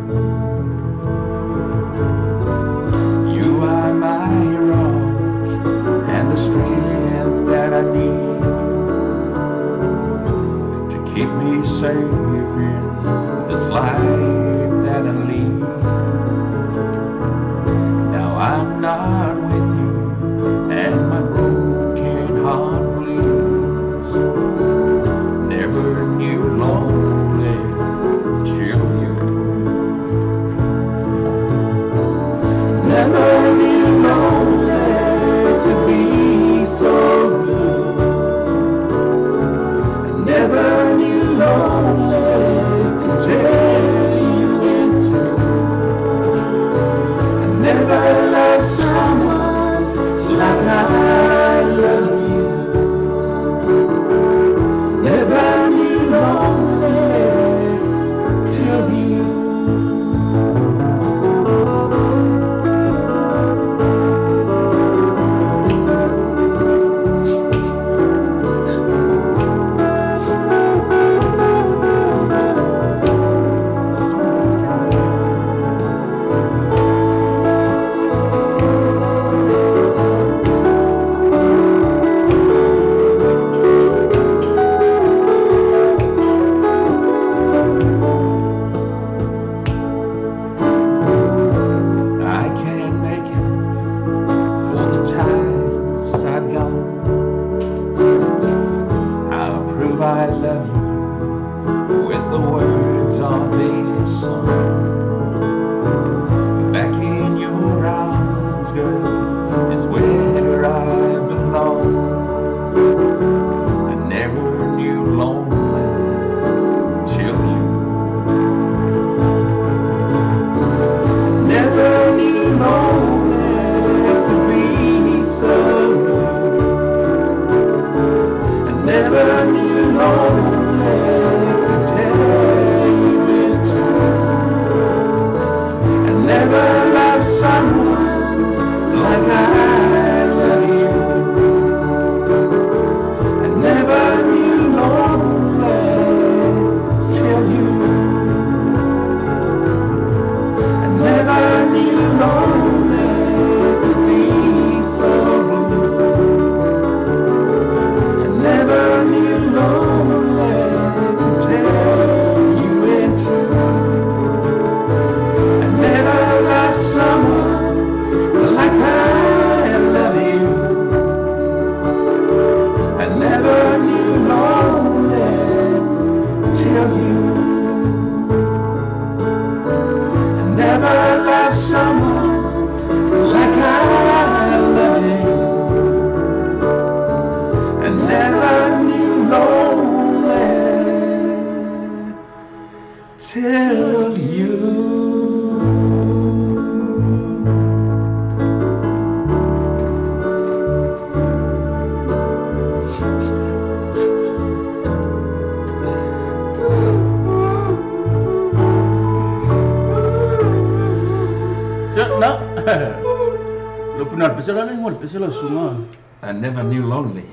na pese la ngol pese la sunga. I never knew lonely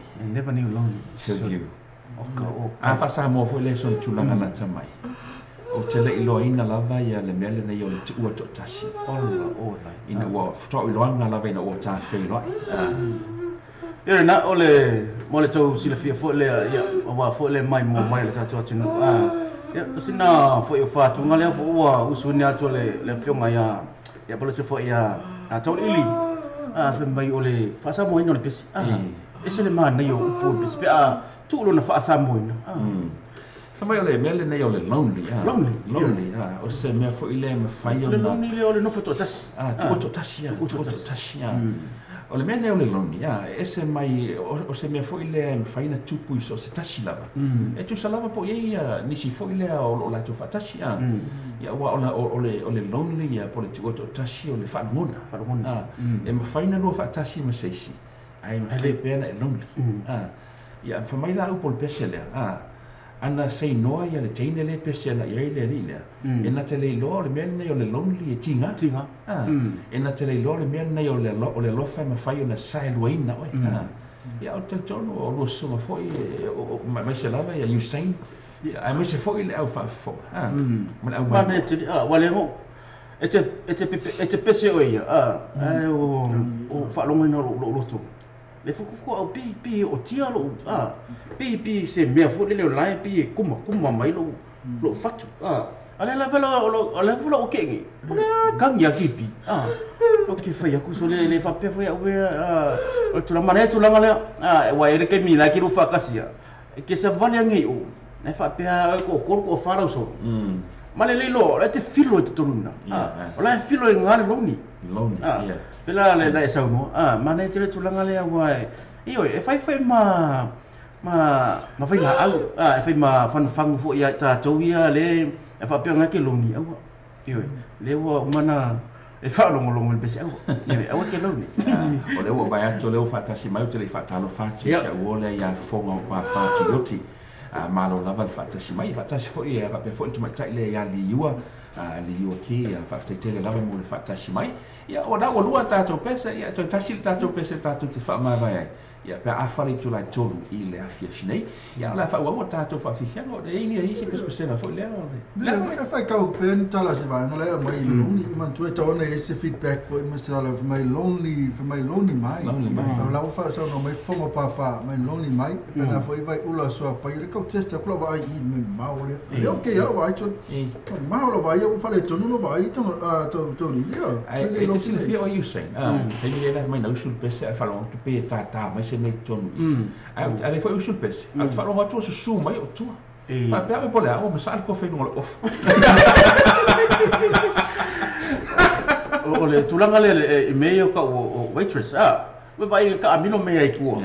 Till you. Okay. Fa sa mo fo le son tulanga na tamai. O te le ilo ina lava ia le mele nei o le te ua to tashi. Ola. Ina wa to iloanga lava ina o ta fei lo. Ia na ole mo le tau sila fia fo le ia wa fo le mai le tatu atu. Ia to sina fo yo fa tu ngale fo wa usuni atu le fionga ia polo se fo ia tau ili. Fe mai ole fa sa mo ina le pesi. Ese le mana yo po pesi pe tu lo na fa sa mo ina. Sama yo le mele nei o le lonely. Lonely. O se mea fo ile me fai o Le lonely le ole no fo to tas. tu to tashi. O le mea nei o le lonely. Ese mai o se mea fo ile me fai na tupu iso se tashi lava. E tu sa lava po ye nisi fo ile o la tu fa tashi. Ya wa o le lonely ya po le tu to tashi o le fa ngona. E me fai na lo fa tashi me seisi. Ai me fai pena e lonely. Ya fa mai la po le pese le. Ana sei noa ia le teine le pese ana ia le rile. E na te le lo le mea nei o le lonely e tinga. E na te le lo le mea nei o le lofa ma fai o na sae luaina oi. Ia o te tono o lo sunga foi mai se lava ia Usain. Ai mai se foi le au fa fo. Ma me te wale ho. E te pese o ia. O fa longa no lo to. Le fuku au pi o tia lo pi se mea fu le lai pi kuma mai lo fatu ale la vela o kengi kang ya kipi o ke fa ya ku so le fa pe fa ya o tu la mane tu la ngale wa ere ke mi la ki ru fa kasia ke se vale ngi o ne fa pe ko fa ra so male le lo le te filo te toluna o la filo ngale loni pela le dai sa mo mane te tu la ngale wa io e fai ma fai la au e fai ma fan fang fo ya ta tawia le e fa pe ngake loni au io le wa mana e fa lo le pese au au ke loni O le wa vai to le fa tasi mai te le fa talo fa ci o le ya fonga pa ti yoti. Malo lava le fa tasi mai fa tasi fo ia pa pe fo tu mai tai le ya liua ki fa te le lava mo le fa tasi mai. Ia o da o lua tato pese ia to tasi tato pese tato te fa mai vai. Ia pe afari tu la tolu I le afia finei. Ia la fa wa tato fa fifianga o le ni isi pese na fo le o. Le fa ka pen tala se va ngale mai lonely man tu ta ona ese feedback for myself of my lonely mai. La fa sa no mai fongo papa my lonely mai. Na foi vai ula so pa ile ka testa kula vai I me maule. E okay ya vai to. Maule vai eu falei tu no vai to li. Ai te sila fia o you saying. Te ni era mai no sul pese a falon tu pe ta mai se me tonu. Ai foi o sul pese. Al falon ma tu su mai o tu. Ma pe ave pole o me sal ko fe no off. O le tulanga le email ka o waitress we vai ka amino me ai ku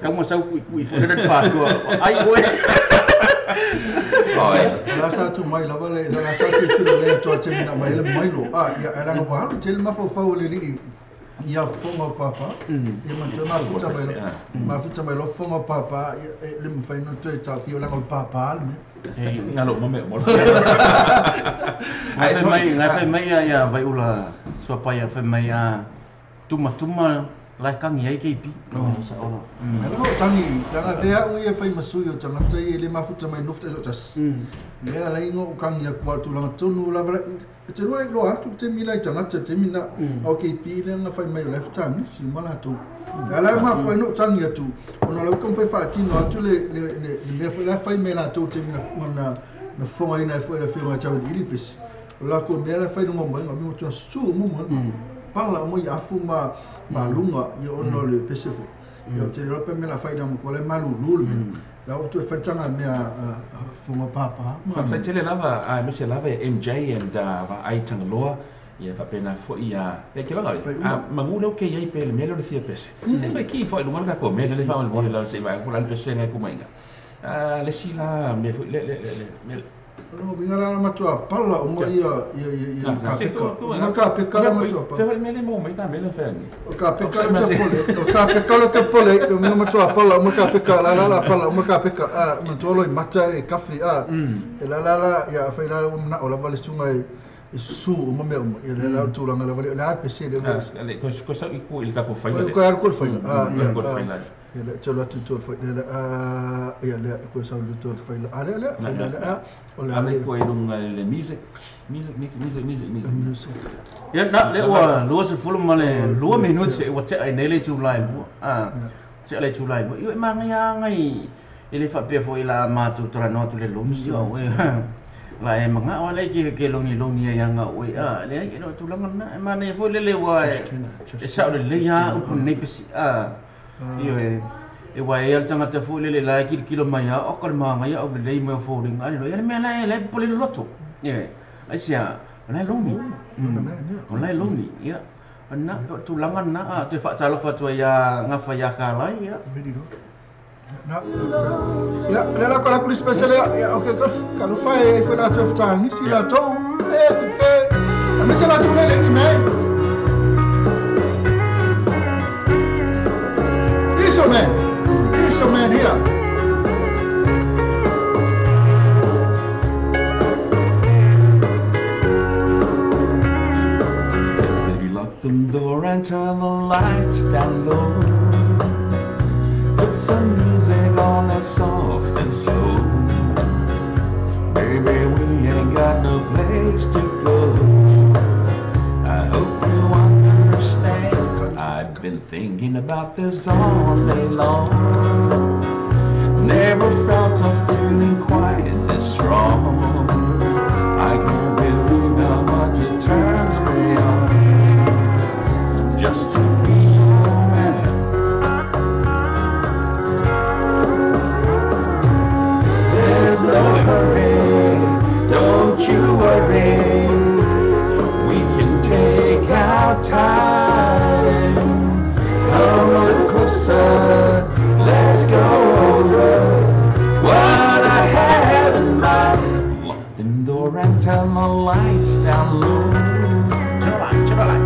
ka mo sa ku fo le pa ko ai we la sa tu mai lava le la sa tu si le to te mina mai le mai lo ya ala no ba tel ma fo le li ia fonga papa ia ma futa mai lo fonga papa le mo fai no te ta fio la papa me ngalo mo ai mai ya vai ula so pa ya fa mai tuma la kang ye ke pi sa ona no tangi la vea u ia fai masuyo tanga tai le mafuta mai nufta so tas me ala ingo kang ya kwa tu la tonu la te lo atu te mila tanga te mina okay pi le nga fai mai left tang si mala tu ala ma fai no tangi atu ona la kom fai fa tino atu le fai mai la tu te mina na fonga ina foi la firma tau di pis la ko me la fai no mo mo tu su mo pala mo ya fu ma lunga yo ono le pesifo yo te lo pe me la fai da mo ko le malu lul la o tu fa tanga me fu ma papa ma sa tele lava me se lava MJ and va ai tanga loa ia fa pena fo ia e ke langa mangulo ke ia pe le melo le sia pese se mai ki fo no marca ko me le fa mo le se vai ko la pese ne ku mainga le sila me no bingara ma tua pala o mo ia ka peka ma tua pala se me mo mai ta me le fa ni o ka peka lo ke pole o mo tua pala o ka peka la pala o ka peka ma tolo i mata e kafi la ya fa la na o la vale sunga su uma me uma ele lá tu langa leva lá PC de ko sa iku il ka ko fai ko ar ko fai ko fai la ele chola tu tu fai ele ya le ko sa tu tu fai ale ale ko idung le music ya na le wa lo se fulu male lo minute se wa te ai nele tu lai se ale tu lai yo manga ya ngai ele fa pe fo ila ma tu tra no tu le lo mi yo we la e manga wa le ki ke longi ya nga we le ai no tu langa na ma ne fo le wa e sa le ya u ne pisi yo e wa e tanga te fo le la ki kilo mai ya o ko ma nga ya o le me fo ring ai no ya me la le po le loto ye ai sia la longi la longi ya na tu langa na te fa talo fa tu ya nga fa ya ka la ya na ya la kola police special ya okay kalau fai la tu tang si la to fe mais c'est la tournée les email this man here Baby, lock the door and turn the lights down low. Put some music on that's soft and slow. Baby, we ain't got no place to go. I hope you understand. I've been thinking about this all day long. Never felt a feeling quite this strong. I can't believe how much it turns me on just to be your man. There's no hurry, don't you worry. We can take our time. Come a little closer, let's go over what I have in mind. Lock the door and turn the lights down low.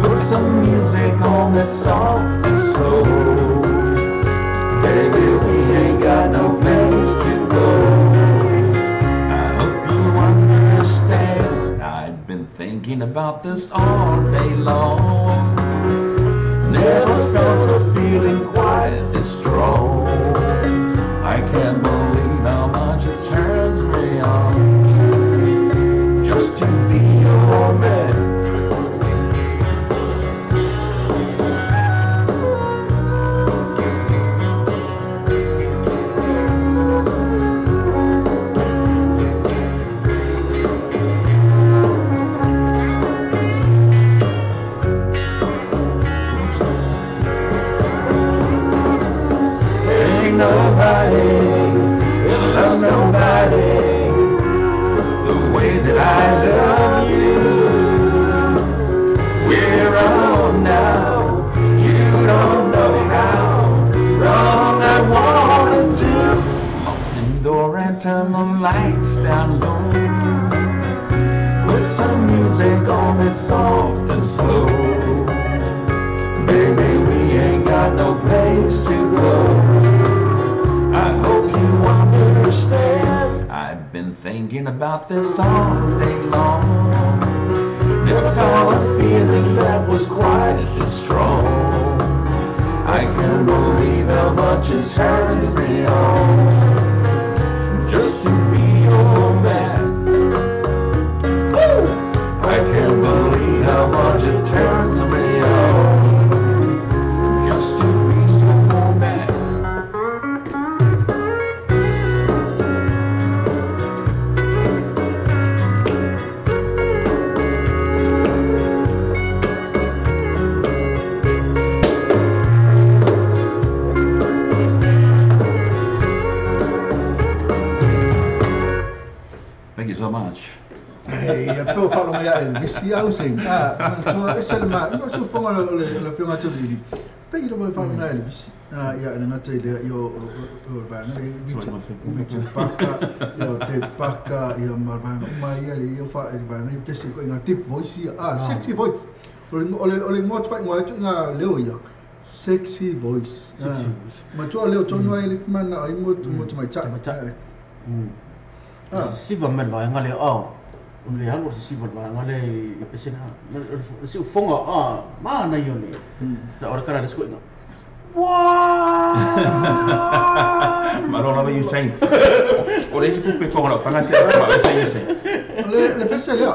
Put some music on that's soft and slow. Baby, we ain't got no place to go. I hope you understand. I've been thinking about this all day long. Never felt a feeling quite this strong. I can't believe how much it turns me on just to be your man. Nobody will love nobody the way that I love you. We're on now, you don't know how wrong I wanted to. Lock the door and turn the lights down low. Put some music on that's soft and slow. Baby, we ain't got no place to go. I hope you understand. I've been thinking about this all day long. Never felt a feeling that was quite this strong. I can't believe how much it turns me on just to be your man. Woo! I can't believe how much it turns me on just to be your man. Thank you so much. Pô, falo mai Elvis, ia using. So esse elma, não sou fã la filma tuli. Pei do vai falo mai Elvis. Ia na tele yo vai na Victor Paka, yo te Paka, ia marvang mai ali eu fa vai na pesi ko nga deep voice, sexy voice. Ole ngot fa ngoi tu nga leo ia. Sexy voice. Ma tu leo tono ai lifman na ai mo mai cha. si va mer vai ngale le halo si sivol ma ngale pesena si ufonga mana yo le da ora kara lesko inga Malona va Usain. O le si pupe fonga panga se ma se. Le pese le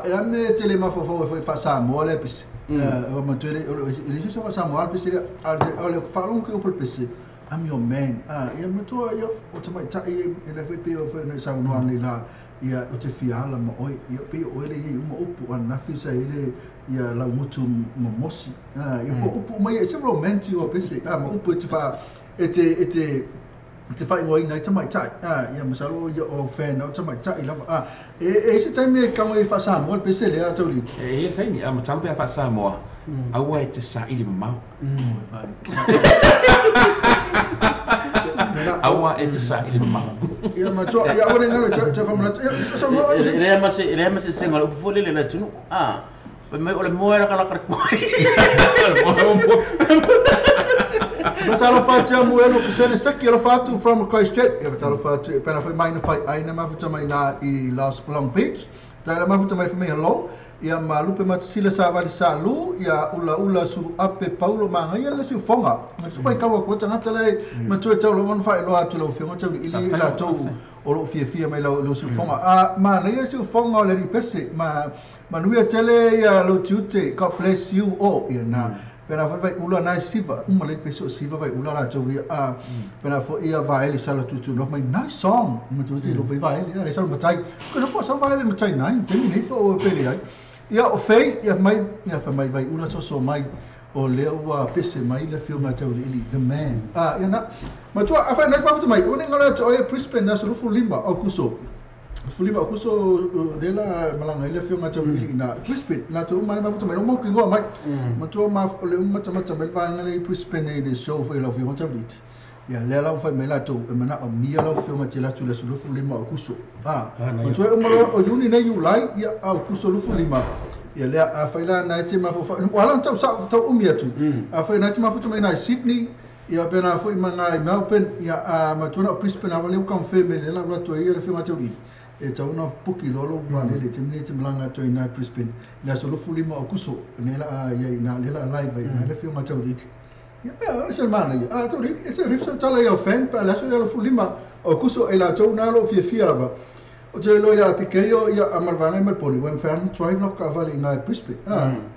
era me tele ma fo fa sa mo le pese. O ma tele le si so fa sa mo al pese le fa un que o pese. I'm your man. Ya me to yo o te mai ta le foi pe o foi no sa no an la ia o te fiala ma oi ia pe o le ia uma upu an nafisa ile ia la mutu momosi ia po upu mai se romanti o pese ma upu te fa te fa ngoi nai te mai tai ia masalo ia o fan o te mai tai la se time ka mai fa sa mo pese le a toli ia sai ni ama tampe fa sa mo aua te sa ile mau aua te sa ile mau ia ma to ia o le ngalo te fa mala so no ele mas se ngalo upu le la tunu me o le moera kala kar Batalo fatu mo elo kusene saki elo fatu from Christchurch. Ia batalo fatu pena foi mai na fai ai na mafuta mai na I Las Long Beach. Taila mafuta mai foi hello. Ia malupe matsila sa vali sa lu ia ula suru ape Paulo manga ia le su fonga. Na su pai kawa ko tanga tale matue tau lo mon fai lo atu lo fionga tau ili la tau o lo fia mai lo su fonga. Ma na ia su fonga le ripese ma nuia tele ia lo tiute God bless you all ia na pena vai ula na siva uma le peso siva vai ula la tau ia pena fo ia vai ele sala tutu no mai nice song mo tu lo vai ele ia sala matai ko no posso vai ele matai nine te mi po pele ai ia o fei ia mai ia fa mai vai ula so mai o leo wa pese mai le filma tau ili the man ia na ma tu afa na pa mai o ngala to e Brisbane na so fu limba o kuso Fulima kuso dela malanga ile filma tau ili na Brisbane na to mai ma mai mo ki go mai ma to ma le mata mai va ngale Brisbane de show foi lo filma tau ia le la foi mela to mana o mia lo filma tela tu le so fulima o kuso ma to o uni nei ulai ia au kuso lo fulima ia le a faila na te ma fo wala tau sa tau umia tu a foi na te ma fo mai na Sydney ia pena foi manga I Melbourne ia ma to na Brisbane a le kam fe me le la to ia le filma tau e tau na puki lolo vale le te mine te mlanga to ina Brisbane na so lo fulima o kuso nela ia ina lela live na le filma tau dit ia se mana ia tau dit e se rifso tala ia fan pa la so lo fulima o kuso e la tau na lo fia lava o te lo ia pikeio ia amarvanga me poli when fan drive no ka vale ina Brisbane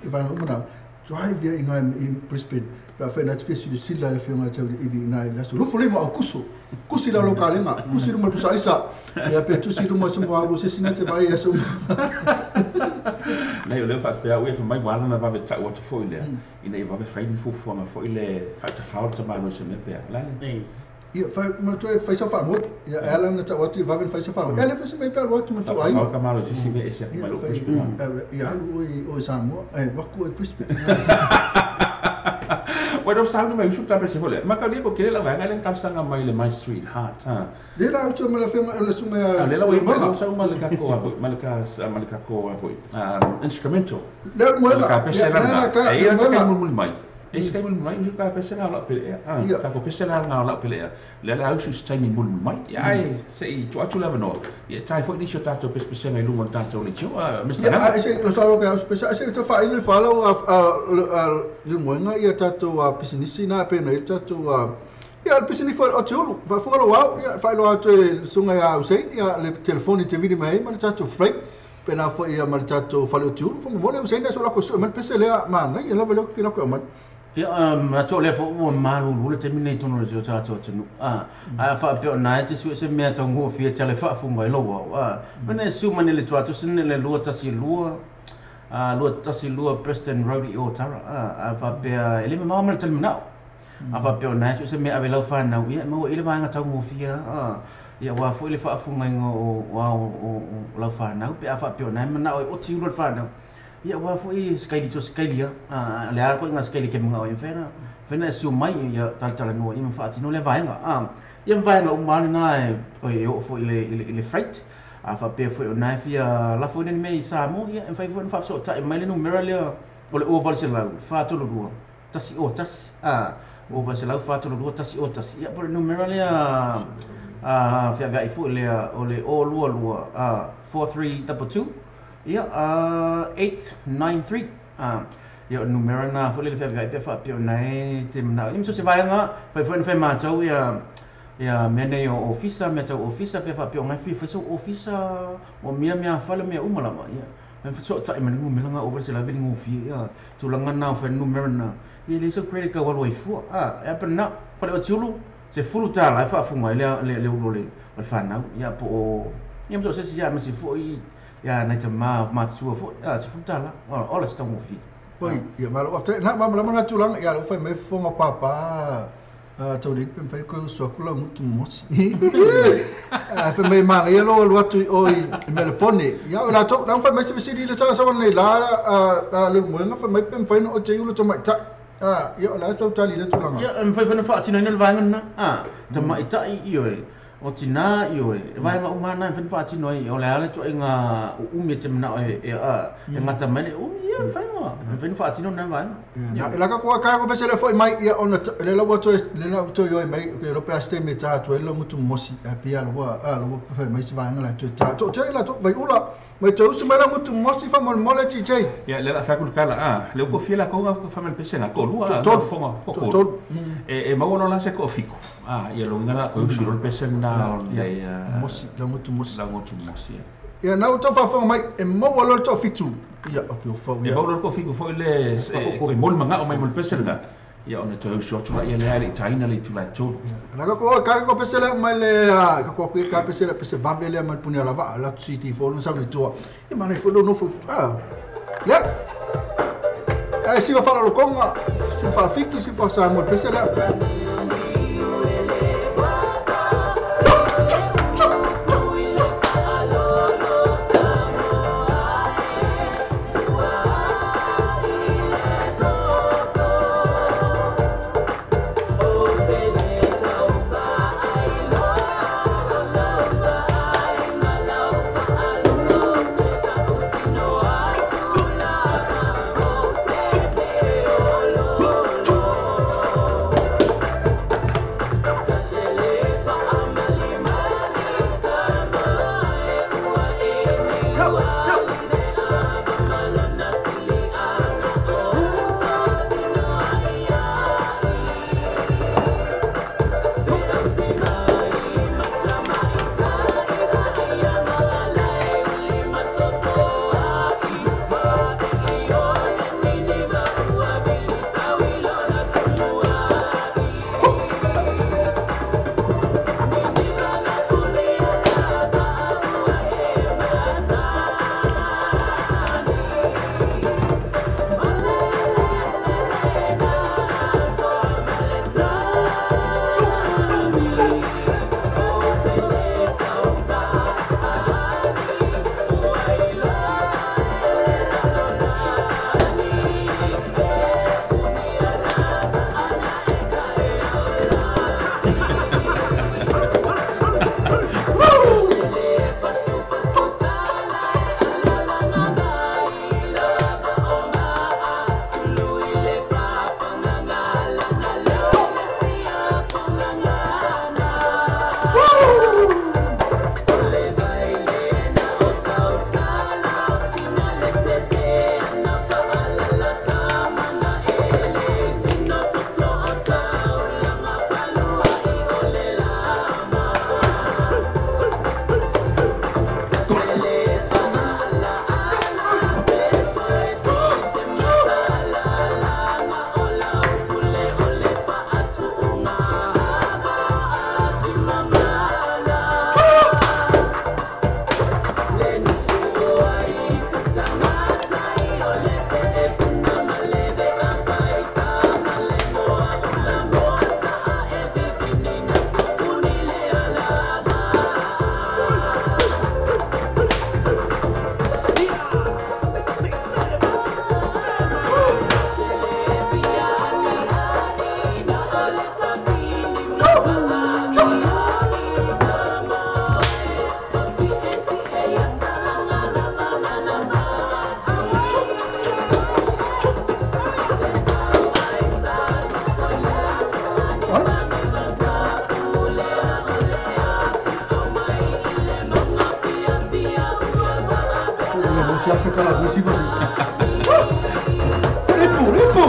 e vai no na drive ia ina in Brisbane pa fa na tfisi de sila le filma tau dit ina la so lo fulima o kuso kusi la lokalenga kusi mo pusa isa ya pe tu si mo sembo alu se sinate vai ya so nei o le fa pe we fa mai wala na va ve ta wat fo ile ina I va ve fain fu fo ma fo ile fa ta fa ta ma no se me pe la nei ia fa mo to fa sa fa mo ia ela na ta wat va ve fa sa fa ela fa se me pe wat mo to ai ka ma lo si me ese ma lo ia o sa mo va ko Brisbane Bueno, sabe mai usuta pe se fole. Ma ka libo kile la va ngalen ka sanga mai le my sweetheart, ha. Le la uto me la fe le sume le la we ma sa ma le ka ko ma le ka ko foi. Instrumental. Le mo ka pe se la. E ia se ka mul mai. E se ka mul mai ni ka pe se la pe. Ka ko pe se la la pe le. Le la usu stai mi mul mai. Ya ai se I tu atu la no. Ia tai foi ni shota to pe se ngai lungon tanto ni chu. Mr. Ya, ese lo salo que especial ese to fa ile follow le moenga ia tato a pisinisi na pe na tato ia pisini fo o tulu fa follow wow ia fa lo atu sunga ya Usain ia le telefoni te vidi mai ma tato freight pe na fo ia ma tato fa lo tulu fo mo le Usain na so la ko so ma pese le ma na ia la velo fila ko ma ia ma to le fo o malu le terminate no le tato tunu a fa pe na te se me ta ngo fi tele fa fu mai lo ma su ma le tato sin le lo ta si lua lua tasi lua Preston Roadie o tara a fa pe ele me mama tel now a fa pe na se me ave lo fa na ia mo ele va nga tau mo fia ia wa fo ele fa fu ngai ngo wa o lo fa na pe a fa pe na na o ti lo fa na ia wa fo I sky to sky ia le ar ko nga sky ke mo o fena su mai ia tal no I fa ti no le va nga ia va nga umani na o fo ile freight a fa pe foi na fia la foi ni me sa mo ia en fa so ta mai le numero le o le over se la fa to lo dua tasi o tasi over se la fa to lo dua tasi o tasi ia por numero le fia ga I foi le o le o lua 4322 Ia 893 ia numero na fo le fe fa pio nai te na im so se vai nga fa ma tau ia mene o ofisa me tau ofisa pe fa pio ngai fi so ofisa o mia fa le mia umala ma ia men so ta me ngu melanga over se la ve ngu fi ia tu langa na fa numero na ia le so credit ka wa fu e pa na fa le tulu se fulu ta la fa fu mai le ulo le fa na ia po ia so se ia me se fo ia na te ma tu fo se fu ta la ola sta ngu fi Poi, ia malo after na ba mana tulang ia lo fai me fonga papa. Tau dik pem fai ko so kula mutu mos. Fa me mana ia lo atu oi me le pone. Ia la to na fai me se di le sa le la le moenga fa me pem fai no o te ulo to mai ta. Ia la sa tali le tulang. Ia fai fa tina ni le vangan na. Te mai ta io o tina io vai nga umana fa tina o le ale to nga umi te na e nga ta mane ia fai fa tina na vai. Ya la ka ko pese le foi mai ia ona le la to yo mai ke lo plaste me ta to lo mutu mosi a pia lo fa mai se vai nga la to ta to te la to vai ula mai to su mai la mutu mosi fa mol mole ti je ia le fa ku kala le ko fiela ko fa mal pese na ko lua to fonga ko e ma wono la se ko fiku ia lo ngala ko su lo pese na mosi la mutu mosi ia na to fa mai e mo wolo to fitu ia o ke fo ia mo ko fiku fo le ko e mol manga o mai mol pese na ia ona to su to ia le ali taina le tu la to na ko pese le mai le ko pese va vele mal punia la va la city fo non sa ni to e ma ne fo no fo le si va fare lo conga si fa fiki si fa sa mol pese le kala bisi ba. Repo.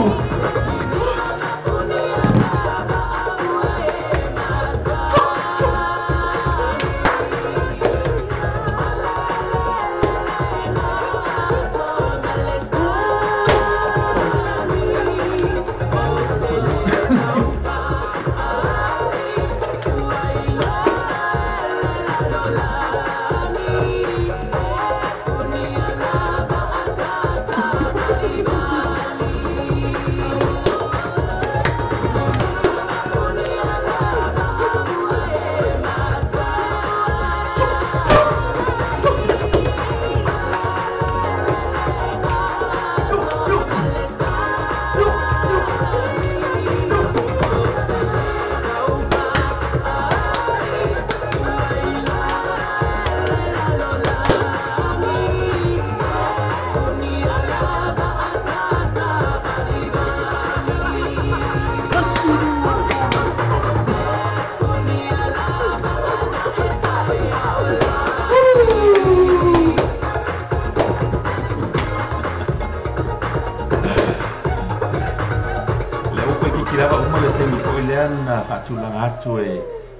Fatulanga atu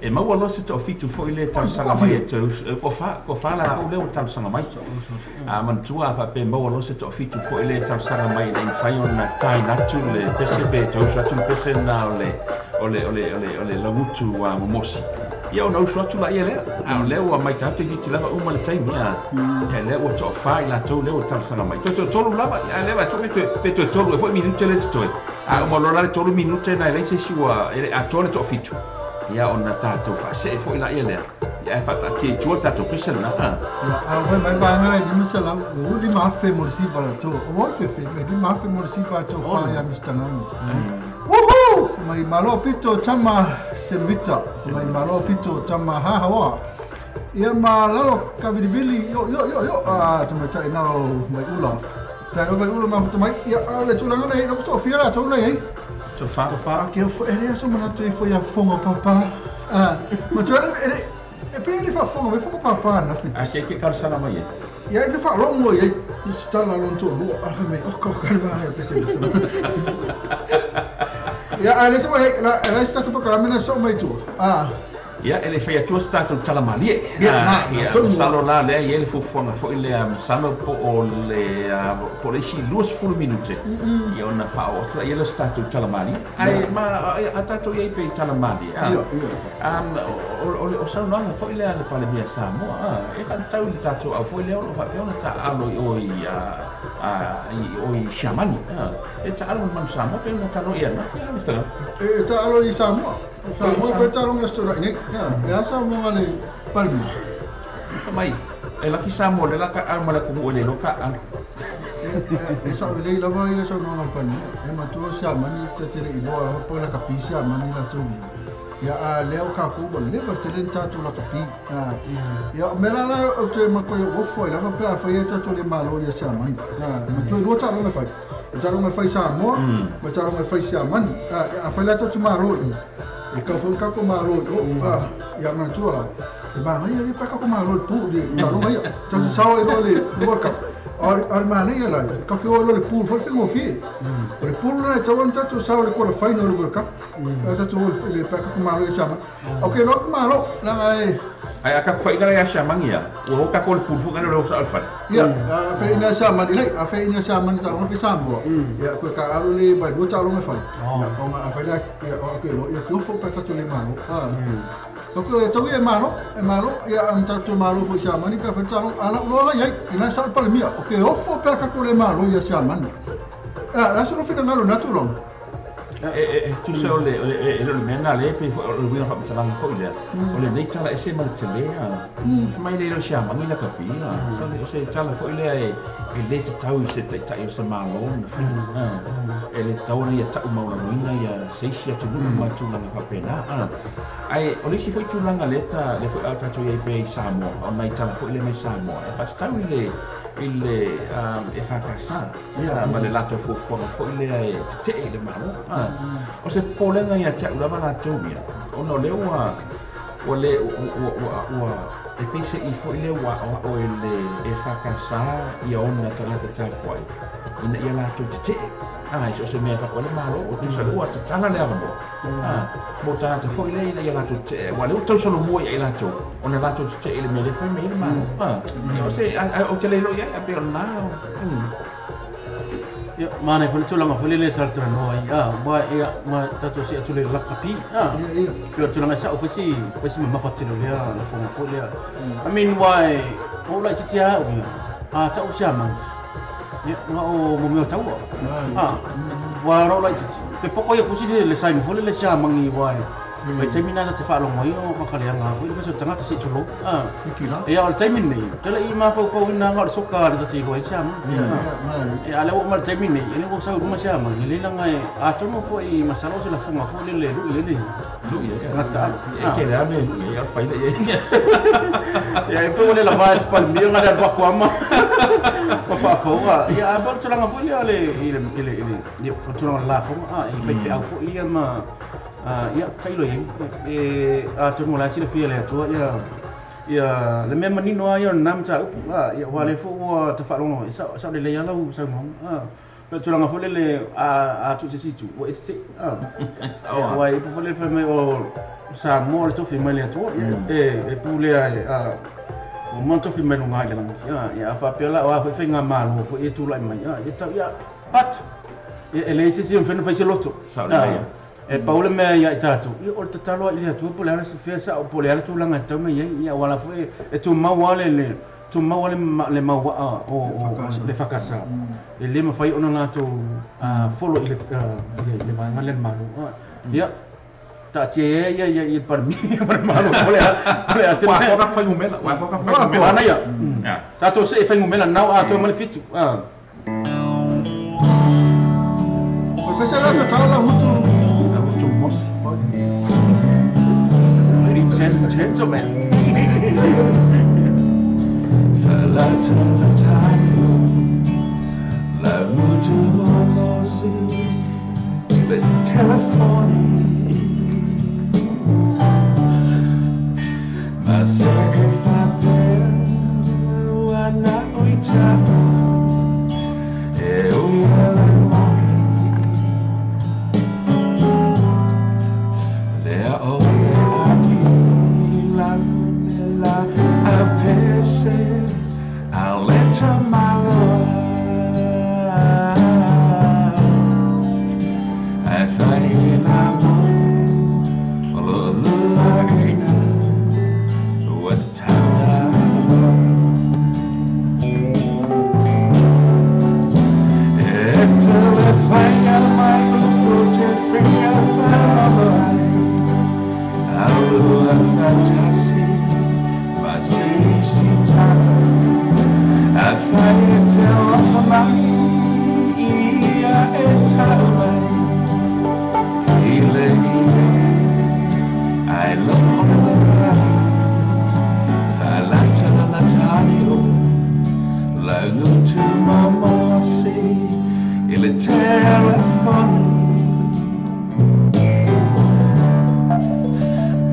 e mau lo se to fitu fo ile tau sanga mai ko fa la o le tau sanga mai a man tua fa pe mau lo se to fitu fo ile tau sanga mai in fai on tai natu le pese pe tau sa tu pese na ole lo mutu wa momosi ia no so tu la ile a le o mai tatu ti lava uma le tai mia e le o to fa la to le o tau sanga mai to lava ia le va to pe to e fo minuto le to a mo lo la to minuto na le se siwa a to le to fitu ia ona tatou faasee foʻi la ia lea ia e faataatiaitua tatou pesa na a mai vaga e lima salau lima afe mo le siva latou o fefe lima afe mo le siva atou faia mistagani uhu mai malo pito tama selvita mai malo pito tama hahaoa ia ma lalo kavilivili yo tamaitaʻi nao mai ula taelo mai ula mafutamai ia le tulaga nei lou toʻafia latou nei ai tofa ke fo ele so mana tu fo ya fonga papa ma tu e pe ele fa fonga papa na fi ke kalsana mai ya ele fa longo ye sta la lon to lu a me o ko kalma e pese ya ale so la sta to para mena so mai tu ia ele fai atua statou talamalie ia masalo la lea ia le fofoga foʻi lea masalo po o le isi 20 minute ia ona faaoata ia le statou talamali ae ma a tatou iai pei talamali o saunoaga foʻi lea le palemia samoa e fatatau i le tatou au foʻi lea o loo faapea ona taalo i siamani e taalo i manu samoa pe ona talo ia na e taalo i samoa Samoa pe talo na stora ini ya Samoa le palmi mai e la ki Samoa le la ka alma la ku le loka e sa le la vai so no palmi e ma tu Samoa ni te tere i loa po la kapisia mani la tu ya a leo ka ku le va talenta tu la kapi ya mela la o te ma ko o foi la pe a foi ta tu le malo ya Samoa ma tu do ta ro me fai ta ro me fai Samoa ma ta ro me fai Samoa a foi la tu maro e ka fo ka ko maro ya na tua e ba mai e pa ka ko maro tu de ta ro mai ta sa o le World Cup al mane ya la ka ko le pool fo se mo fi le pool na ta won ta tu sa o le ko final World Cup ta tu le pa ka ko maro ya sama okay lo maro la ai ai ka fa ina ya sama ngia o ka ko le pool fo ngalo lo sa alfa ya fa ina sama dilai a fa ina sama ta on fi sambo ya ko ka alo le ba do ta lo me fa ya ko ma fa la okay lo ya ko fo pa ta tu le maro Oke, tahu ya maro ya anta tu maro fo siamani pe fetalo ala lo la yai ina sal palmia. Oke, ofo pe ka ko le maro ya siamani. La sono fina ngalo natural. Tu se ole mena le pe o wina fa tala fo ile. Ole nei tala ese mal tele. Mai le lo siamani la kapina. Se tala fo ile e le tau se tai se malo na fa. Ele tau ni ta uma na ya se sia tu ma tu na fa pena. Ai o lisi foi tulanga leta le foi alta tu ia pe Samoa o mai tala foi le mai Samoa e faz tau ile e fa casa ma le lato foi le te le malo o se polenga ia cha ula na tu mia o no le Ole e pese I fo ile wa o ele e whakasa I ona tangata tāpoi ina ia lato te so se mea kako le malo o tu salua te tanga le avano mo tāta fo ile ia lato te wale o tau salo mua ia lato ona lato te ile mele fai mele malo o se o te leilo ia pe o nao Ya, mana fole tulanga fole le tartara no ai ba ia ma tato si atule la kapi pio tulanga sa ofisi ma fatilo le la fonga fole I mean why o la titia ta o siama ya o mo tau wa ro la titi pe poko ia kusi le sai fole le siama ngi why Mai taimina na te whaalong mai o kakaleanga hui le so tangata si tolo ia o le taimina nei tala I mawhau ina ngā le soka le tati roi siama ia le o ma le taimina nei ele o sau ruma siama I le langa e atono fo I masalo se la funga fo le lui le ngata ke le ame ia whaile ia e pō le la vai spalmia ngā le wako ama whawhaua ia a bau tulanga fo ia le ia tulanga la funga I pei au fo ia ma ia kailo e a te mo la sila fia le tua ia le mema nino ai on nam ta upu ia wale fo te whalongo sa le leia lau sa mo le tulanga fo le a tu se situ o ete wa e fo le fa me o sa mo le tofi mai le tua e pu le o mo tofi mai no ngai ia fa pela o fa nga malo fo e tu lai mai ia pat e le se si on fa se loto sa le e paula me ia tatu I o te talo I tu polera se fesa o polera tu langa tau me ia wala fo e tu mawale le mawa o le fakasa e le mafai ona na tu follow le mangale malu ia ta tie ia par mi par malu polera se wa ko fai umela wa ko fai umela na ia tatu se fai umela now to mal fitu Pesa la tala mutu Ladies and gentlemen, fella talatano, la mutuo le telefoni, ma se fa per wana oitano, e uiela I'll let tomorrow I find out what the town until it find out my good free of another I will have fantasy I find tell of my I love Falata Latanio Lago to Mama see il telephone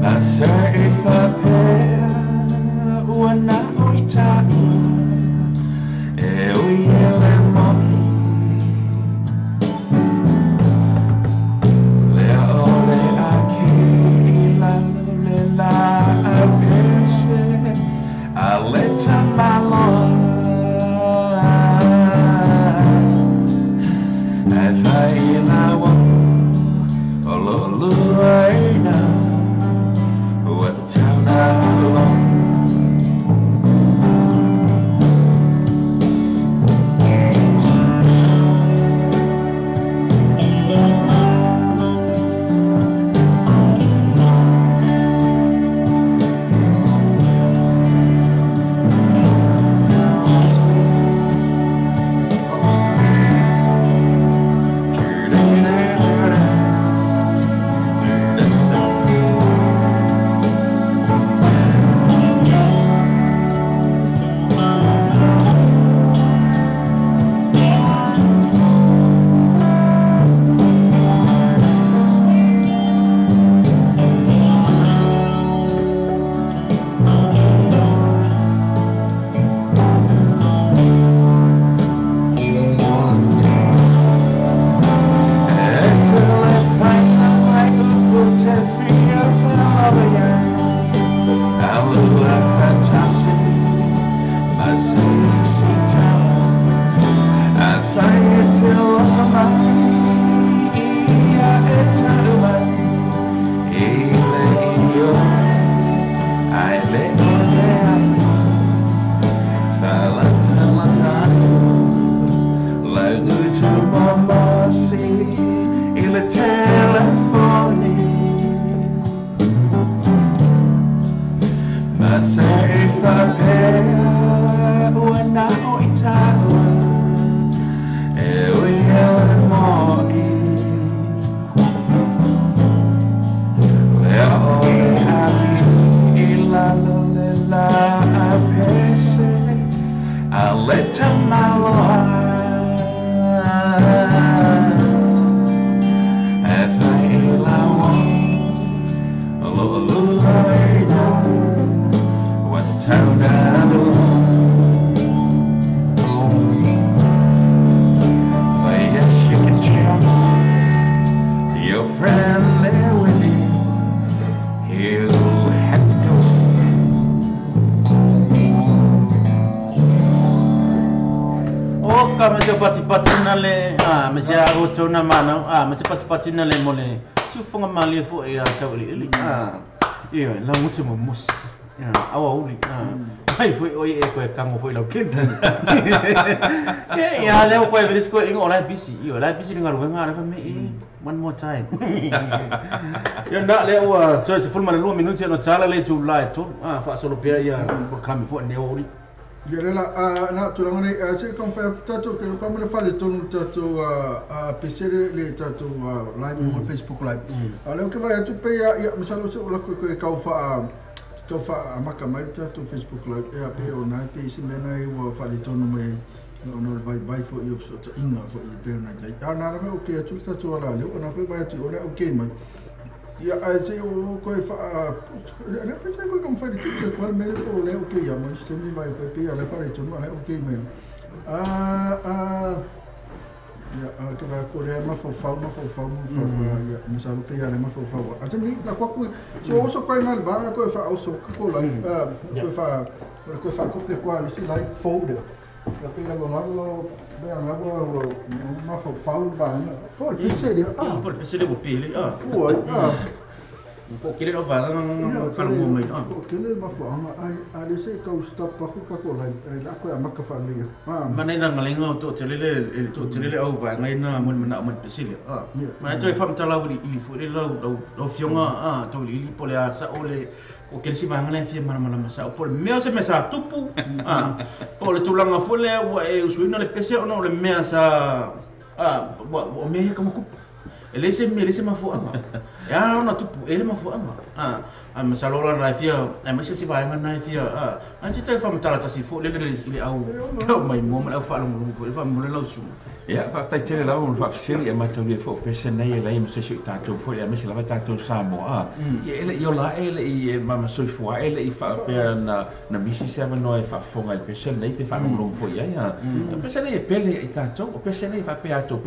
Ma se fa per una oitano e uiele moni le ole aki la apese a letta malon e fai la wa lo lo right now what the town What the town down below. Yes, you can tell your friend there with you. He'll have to go. Oka masih pati-pati nale, masih arocho na mana, masih pati-pati nale mole. Sufunga mali fo ya chawli, iya, la mucho mus, awa uli, ai foi oi e koe kango foi lau ken. Ya leo koe veris koe ingo olai bisi, iyo olai bisi dengar wenga ada me one more time. Ya ndak leo coy se full mana 2 minutos no chala le July tu, fa solo pia ya kami fo ne ori. Ya la na tu lang ni se kon fa tatu ke pa mo fa le ton tatu PC le tatu live mo Facebook live. Ale ke va tu pe ya misalo se la ko ka fa maka mai tatu Facebook live ya pe ona pe si mena I wa fa le ton mo no vai fo eu so inga fo I pe na dai. Na na me okay tu tatu ala le ona fa vai tu ona okay mai. Ya se o ko fa na pe ko kom fa de tite ko me ko le okay ya mo se mi vai fa pe ala fa le ton ala okay mai. Ya ke va ko le ma fo fa ya mi sa pe ala ma fo fa. Ate mi na ko so so ko mal va ko fa o so ko la ko fa ko pe ko ali si like folder. Ya pe la lo ma fo fa va. Por PC de por PC de bopele, foi ko kile no va no kala mo mai, ko kile ma fo ali se ka stop pa ko la ko ya maka fa le mana ina ngalenga to telele au va ngai na mon PC le ma to fa mtala uri ili fo le lo fionga to ili pole asa ole o kele si vanga le fie mana masa por me se me sa tupu por le tulanga fo le wa e usuina le PC o no le me sa o me como ku ele se ma fo anga ya ona tupu ele ma fo anga masalora na fia mas se vai na fia antes te fa mtala ta si fo le au mai mo ma fa lo fo fa mo le lo su ya fa tai tele la un fa fili e ma tu le fo pese nei le ma se si ta tu fo ya mesi la va ta tu samo ya ele yo la ele I ma so fo ele I fa pe na bisi se no e fa fo ngal pese nei pe fa lo fo ya pese nei pele I ta tu pese nei fa pe a tu